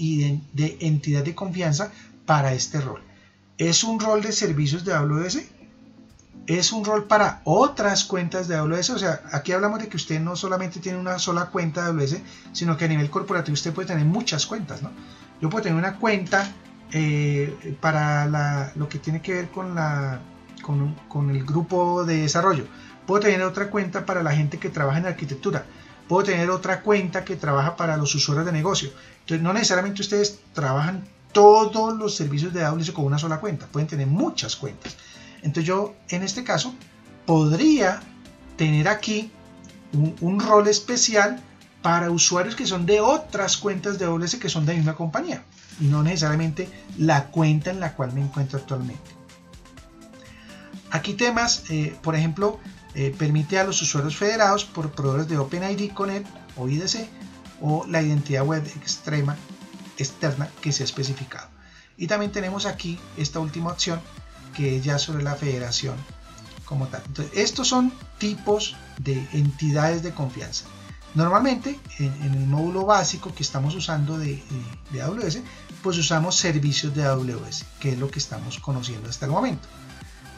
entidad de confianza para este rol. ¿Es un rol de servicios de AWS? ¿Es un rol para otras cuentas de AWS? O sea, aquí hablamos de que usted no solamente tiene una sola cuenta de AWS, sino que a nivel corporativo usted puede tener muchas cuentas, ¿no? Yo puedo tener una cuenta para lo que tiene que ver con el grupo de desarrollo. Puedo tener otra cuenta para la gente que trabaja en arquitectura. Puedo tener otra cuenta que trabaja para los usuarios de negocio. Entonces, no necesariamente ustedes trabajan todos los servicios de AWS con una sola cuenta. Pueden tener muchas cuentas. Entonces yo, en este caso, podría tener aquí un rol especial para usuarios que son de otras cuentas de AWS que son de la misma compañía y no necesariamente la cuenta en la cual me encuentro actualmente. Aquí temas, por ejemplo, permite a los usuarios federados por proveedores de OpenID Connect o IDC o la identidad web externa que se ha especificado. Y también tenemos aquí esta última opción, que es ya sobre la federación como tal. Entonces, estos son tipos de entidades de confianza. Normalmente, en el módulo básico que estamos usando de AWS, pues usamos servicios de AWS, que es lo que estamos conociendo hasta el momento.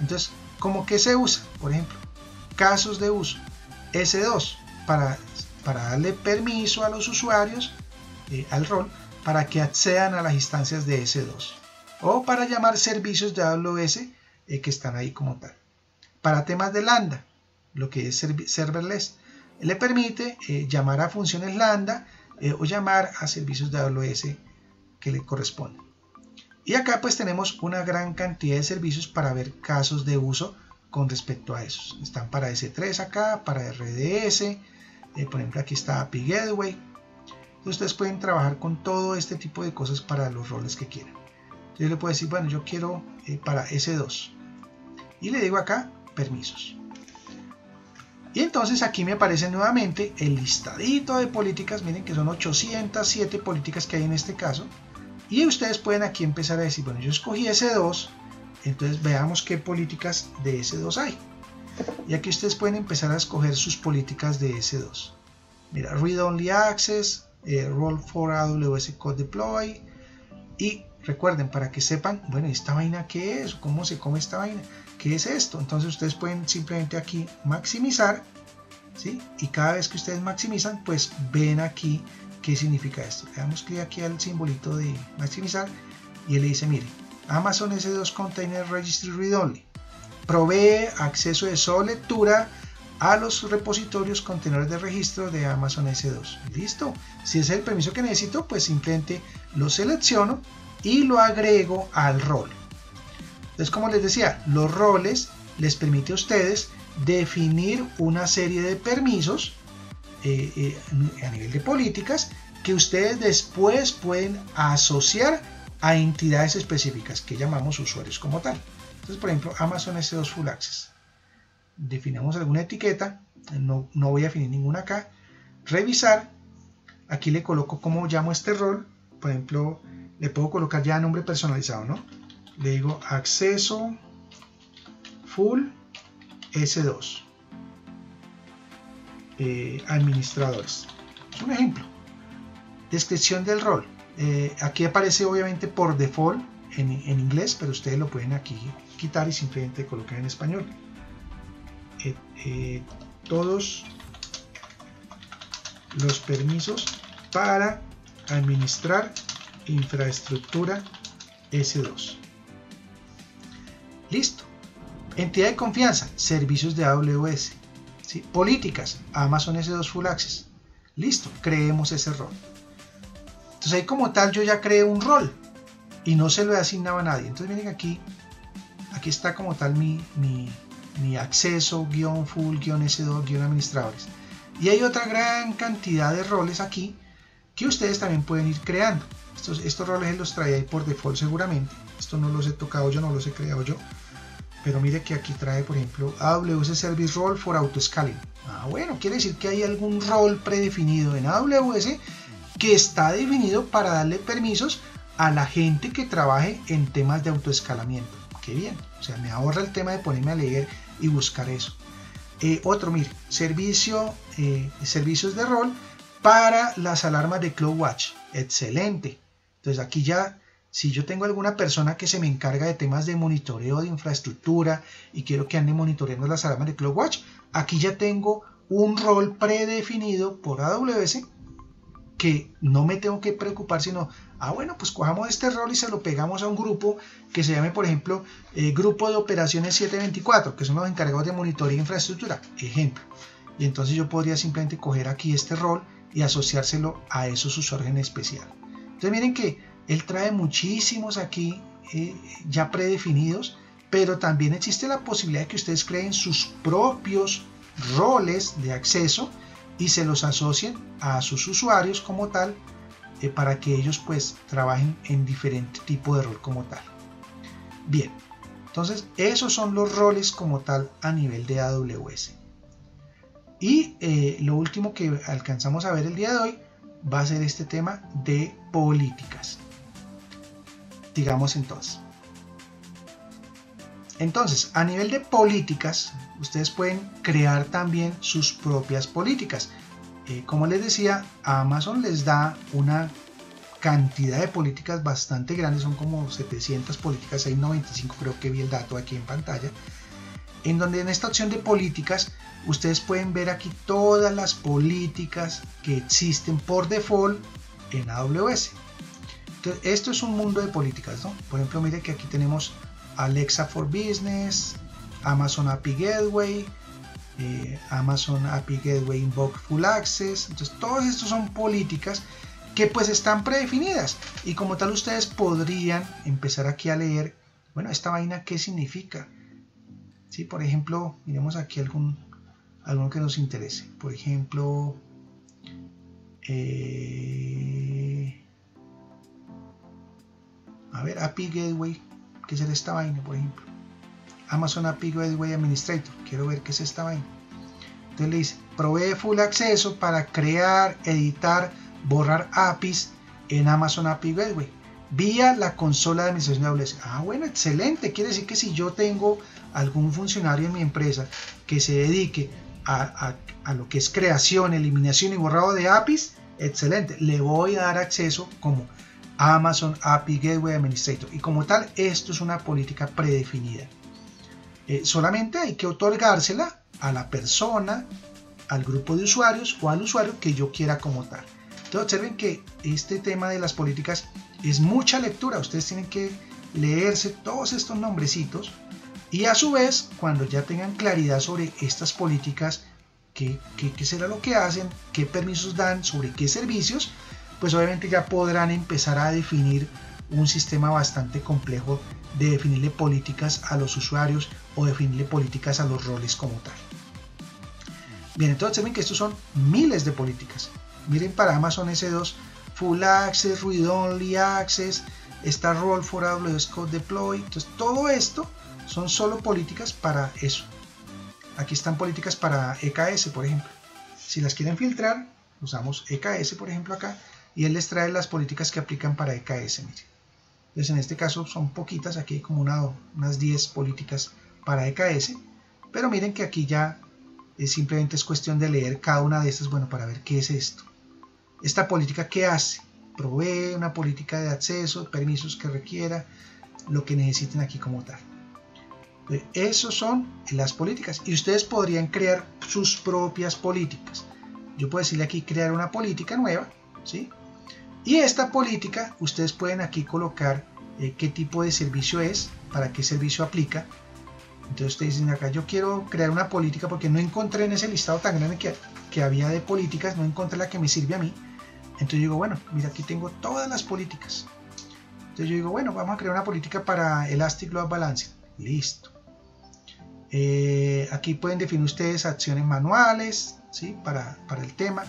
Entonces, ¿cómo que se usa? Por ejemplo, casos de uso. S2, para darle permiso a los usuarios, al rol, para que accedan a las instancias de S2. O para llamar servicios de AWS que están ahí como tal. Para temas de Lambda, lo que es serverless, le permite llamar a funciones Lambda o llamar a servicios de AWS que le corresponden. Y acá pues tenemos una gran cantidad de servicios para ver casos de uso con respecto a esos. Están para S3 acá, para RDS, por ejemplo aquí está API Gateway. Entonces ustedes pueden trabajar con todo este tipo de cosas para los roles que quieran. Entonces yo le puedo decir, bueno, yo quiero para S2 y le digo acá permisos. Y entonces aquí me aparece nuevamente el listadito de políticas. Miren que son 807 políticas que hay en este caso. Y ustedes pueden aquí empezar a decir, bueno, yo escogí S2, entonces veamos qué políticas de S2 hay. Y aquí ustedes pueden empezar a escoger sus políticas de S2. Mira, Read Only Access, Role for AWS Code Deploy. Y recuerden, para que sepan, bueno, ¿esta vaina qué es? ¿Cómo se come esta vaina? ¿Qué es esto? Entonces ustedes pueden simplemente aquí maximizar, ¿sí? Y cada vez que ustedes maximizan, pues ven aquí qué significa esto. Le damos clic aquí al simbolito de maximizar y él le dice, mire, Amazon S2 Container Registry Read Only provee acceso de solo lectura a los repositorios contenedores de registro de Amazon S2. Listo. Si ese es el permiso que necesito, pues simplemente lo selecciono y lo agrego al rol. Entonces, como les decía, los roles les permite a ustedes definir una serie de permisos a nivel de políticas que ustedes después pueden asociar a entidades específicas que llamamos usuarios como tal. Entonces, por ejemplo, Amazon S2 Full Access. Definamos alguna etiqueta, no voy a definir ninguna acá. Revisar, aquí le coloco cómo llamo este rol. Por ejemplo, le puedo colocar ya nombre personalizado, ¿no? Le digo acceso full S2 administradores. Es un ejemplo. Descripción del rol. Aquí aparece obviamente por default en inglés, pero ustedes lo pueden aquí quitar y simplemente colocar en español. Todos los permisos para administrar infraestructura S2. Listo. Entidad de confianza, servicios de AWS. ¿Sí? Políticas, Amazon S2 Full Access. Listo, creemos ese rol. Entonces ahí como tal yo ya creé un rol y no se lo he asignado a nadie. Entonces miren aquí está como tal mi acceso, full, S2, administradores. Y hay otra gran cantidad de roles aquí que ustedes también pueden ir creando. Estos roles los trae ahí por default seguramente. Esto no los he tocado yo, no los he creado yo. Pero mire que aquí trae, por ejemplo, AWS Service Role for Autoscaling. Bueno, quiere decir que hay algún rol predefinido en AWS que está definido para darle permisos a la gente que trabaje en temas de autoescalamiento. Qué bien, o sea, me ahorra el tema de ponerme a leer y buscar eso. Otro, mire, servicios de rol para las alarmas de CloudWatch. Excelente. Entonces aquí ya, si yo tengo alguna persona que se me encarga de temas de monitoreo de infraestructura y quiero que ande monitoreando las alarmas de CloudWatch, aquí ya tengo un rol predefinido por AWS que no me tengo que preocupar, sino, bueno, pues cojamos este rol y se lo pegamos a un grupo que se llame, por ejemplo, Grupo de Operaciones 724, que son los encargados de monitorear infraestructura, ejemplo. Y entonces yo podría simplemente coger aquí este rol y asociárselo a esos usuarios en especial. Entonces miren que él trae muchísimos aquí ya predefinidos, pero también existe la posibilidad de que ustedes creen sus propios roles de acceso y se los asocien a sus usuarios como tal, para que ellos pues trabajen en diferente tipo de rol como tal. Bien, entonces esos son los roles como tal a nivel de AWS. Y lo último que alcanzamos a ver el día de hoy va a ser este tema de políticas. Digamos entonces, a nivel de políticas, ustedes pueden crear también sus propias políticas. Como les decía, Amazon les da una cantidad de políticas bastante grande, son como 700 políticas, 695 creo que vi el dato aquí en pantalla, en donde en esta opción de políticas, ustedes pueden ver aquí todas las políticas que existen por default en AWS. Entonces, esto es un mundo de políticas, ¿no? Por ejemplo, mire que aquí tenemos Alexa for Business, Amazon API Gateway, Amazon API Gateway Invoke Full Access. Entonces todos estos son políticas que pues están predefinidas y como tal ustedes podrían empezar aquí a leer, bueno, esta vaina qué significa. ¿sí? Por ejemplo, miremos aquí alguno que nos interese. Por ejemplo, a ver, API Gateway, ¿qué será esta vaina, por ejemplo? Amazon API Gateway Administrator, quiero ver qué es esta vaina. Entonces le dice, provee full acceso para crear, editar, borrar APIs en Amazon API Gateway vía la consola de administración de AWS. Ah, bueno, excelente. Quiere decir que si yo tengo algún funcionario en mi empresa que se dedique a lo que es creación, eliminación y borrado de APIs, excelente. Le voy a dar acceso como Amazon API Gateway Administrator. Y como tal, esto es una política predefinida. Solamente hay que otorgársela a la persona, al grupo de usuarios o al usuario que yo quiera como tal. Entonces observen que este tema de las políticas es mucha lectura. Ustedes tienen que leerse todos estos nombrecitos y a su vez, cuando ya tengan claridad sobre estas políticas, qué será lo que hacen, qué permisos dan, sobre qué servicios, pues obviamente ya podrán empezar a definir un sistema bastante complejo de definirle políticas a los usuarios o definirle políticas a los roles como tal. Bien, entonces ven que estos son miles de políticas. Miren para Amazon S2, Full Access, Read Only Access, está Role for AWS Code Deploy. Entonces todo esto son solo políticas para eso. Aquí están políticas para EKS, por ejemplo. Si las quieren filtrar, usamos EKS, por ejemplo, acá, y él les trae las políticas que aplican para EKS. Miren. Entonces en este caso son poquitas, aquí hay como unas 10 políticas para EKS, pero miren que aquí ya simplemente es cuestión de leer cada una de estas, bueno, para ver qué es esto. Esta política, ¿qué hace? Provee una política de acceso, permisos que requiera, lo que necesiten aquí como tal. Esas son las políticas y ustedes podrían crear sus propias políticas. Yo puedo decirle aquí crear una política nueva, ¿sí? Y esta política ustedes pueden aquí colocar qué tipo de servicio es, para qué servicio aplica. Entonces ustedes dicen acá, yo quiero crear una política porque no encontré en ese listado tan grande que había de políticas, no encontré la que me sirve a mí. Entonces yo digo, bueno, mira, aquí tengo todas las políticas. Entonces yo digo, bueno, vamos a crear una política para Elastic Load Balancing. Listo. Aquí pueden definir ustedes acciones manuales, ¿sí? para el tema.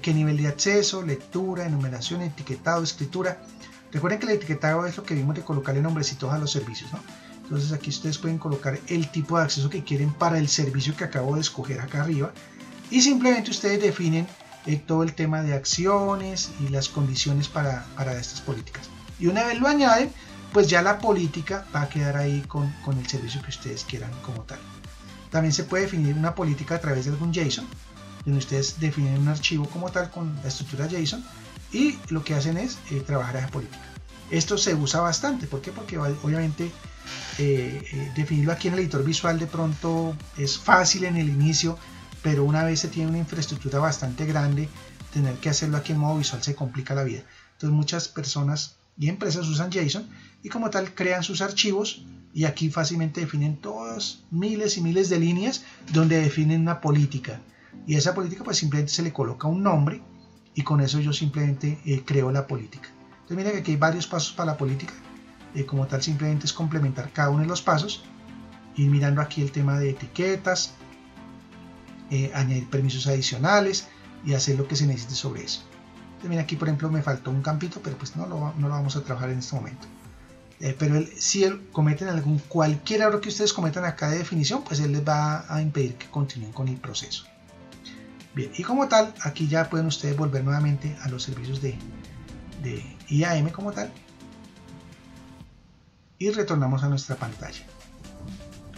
Qué nivel de acceso, lectura, enumeración, etiquetado, escritura. Recuerden que el etiquetado es lo que vimos de colocarle nombrecitos a los servicios, ¿no? Entonces aquí ustedes pueden colocar el tipo de acceso que quieren para el servicio que acabo de escoger acá arriba y simplemente ustedes definen todo el tema de acciones y las condiciones para estas políticas. Y una vez lo añaden, pues ya la política va a quedar ahí con el servicio que ustedes quieran como tal. También se puede definir una política a través de algún JSON, donde ustedes definen un archivo como tal con la estructura JSON y lo que hacen es trabajar esa política. Esto se usa bastante, ¿por qué? Porque obviamente definirlo aquí en el editor visual de pronto es fácil en el inicio, pero una vez se tiene una infraestructura bastante grande, tener que hacerlo aquí en modo visual se complica la vida. Entonces muchas personas y empresas usan JSON y como tal crean sus archivos y aquí fácilmente definen todos miles y miles de líneas donde definen una política. Y a esa política pues simplemente se le coloca un nombre y con eso yo simplemente creo la política. Entonces miren que aquí hay varios pasos para la política. Como tal simplemente es complementar cada uno de los pasos. Ir mirando aquí el tema de etiquetas, añadir permisos adicionales y hacer lo que se necesite sobre eso. Entonces miren aquí por ejemplo me faltó un campito, pero pues no lo vamos a trabajar en este momento. Pero si cometen cualquier error que ustedes cometan acá de definición, pues él les va a impedir que continúen con el proceso. Bien, y como tal, aquí ya pueden ustedes volver nuevamente a los servicios de IAM como tal. Y retornamos a nuestra pantalla.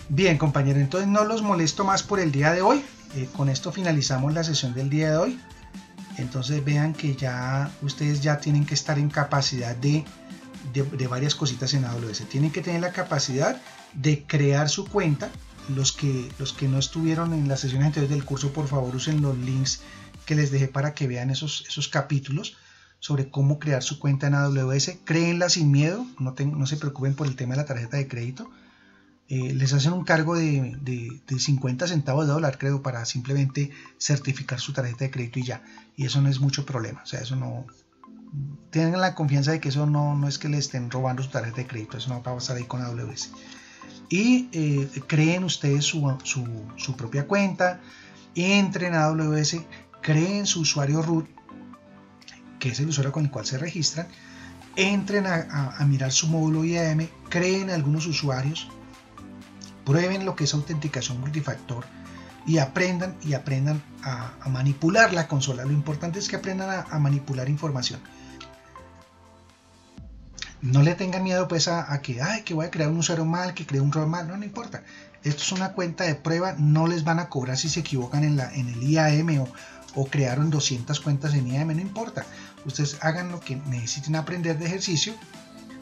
Bien, compañeros, entonces no los molesto más por el día de hoy. Con esto finalizamos la sesión del día de hoy. Entonces vean que ya ustedes ya tienen que estar en capacidad de varias cositas en AWS. Tienen que tener la capacidad de crear su cuenta. Los que no estuvieron en las sesiones anteriores del curso, por favor usen los links que les dejé para que vean esos capítulos sobre cómo crear su cuenta en AWS. Créenla sin miedo, no se preocupen por el tema de la tarjeta de crédito. Les hacen un cargo de 50 centavos de dólar, creo, para simplemente certificar su tarjeta de crédito y ya. Y eso no es mucho problema. O sea, eso no... Tengan la confianza de que eso no es que le estén robando su tarjeta de crédito. Eso no va a pasar ahí con AWS. y creen ustedes su propia cuenta, entren a AWS, creen su usuario root, que es el usuario con el cual se registran, entren a mirar su módulo IAM, creen algunos usuarios, prueben lo que es autenticación multifactor y aprendan a manipular la consola. Lo importante es que aprendan a manipular información. No le tengan miedo pues a que voy a crear un usuario mal, que cree un rol mal, no importa. Esto es una cuenta de prueba, no les van a cobrar si se equivocan en el IAM o crearon 200 cuentas en IAM, no importa. Ustedes hagan lo que necesiten aprender de ejercicio.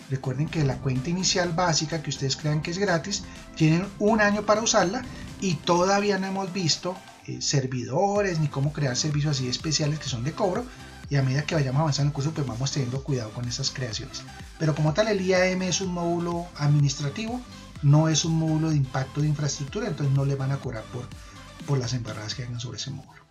Recuerden que la cuenta inicial básica que ustedes crean que es gratis, tienen un año para usarla y todavía no hemos visto servidores ni cómo crear servicios así especiales que son de cobro. Y a medida que vayamos avanzando en el curso, pues vamos teniendo cuidado con esas creaciones. Pero como tal, el IAM es un módulo administrativo, no es un módulo de impacto de infraestructura, entonces no le van a cobrar por las embarradas que hagan sobre ese módulo.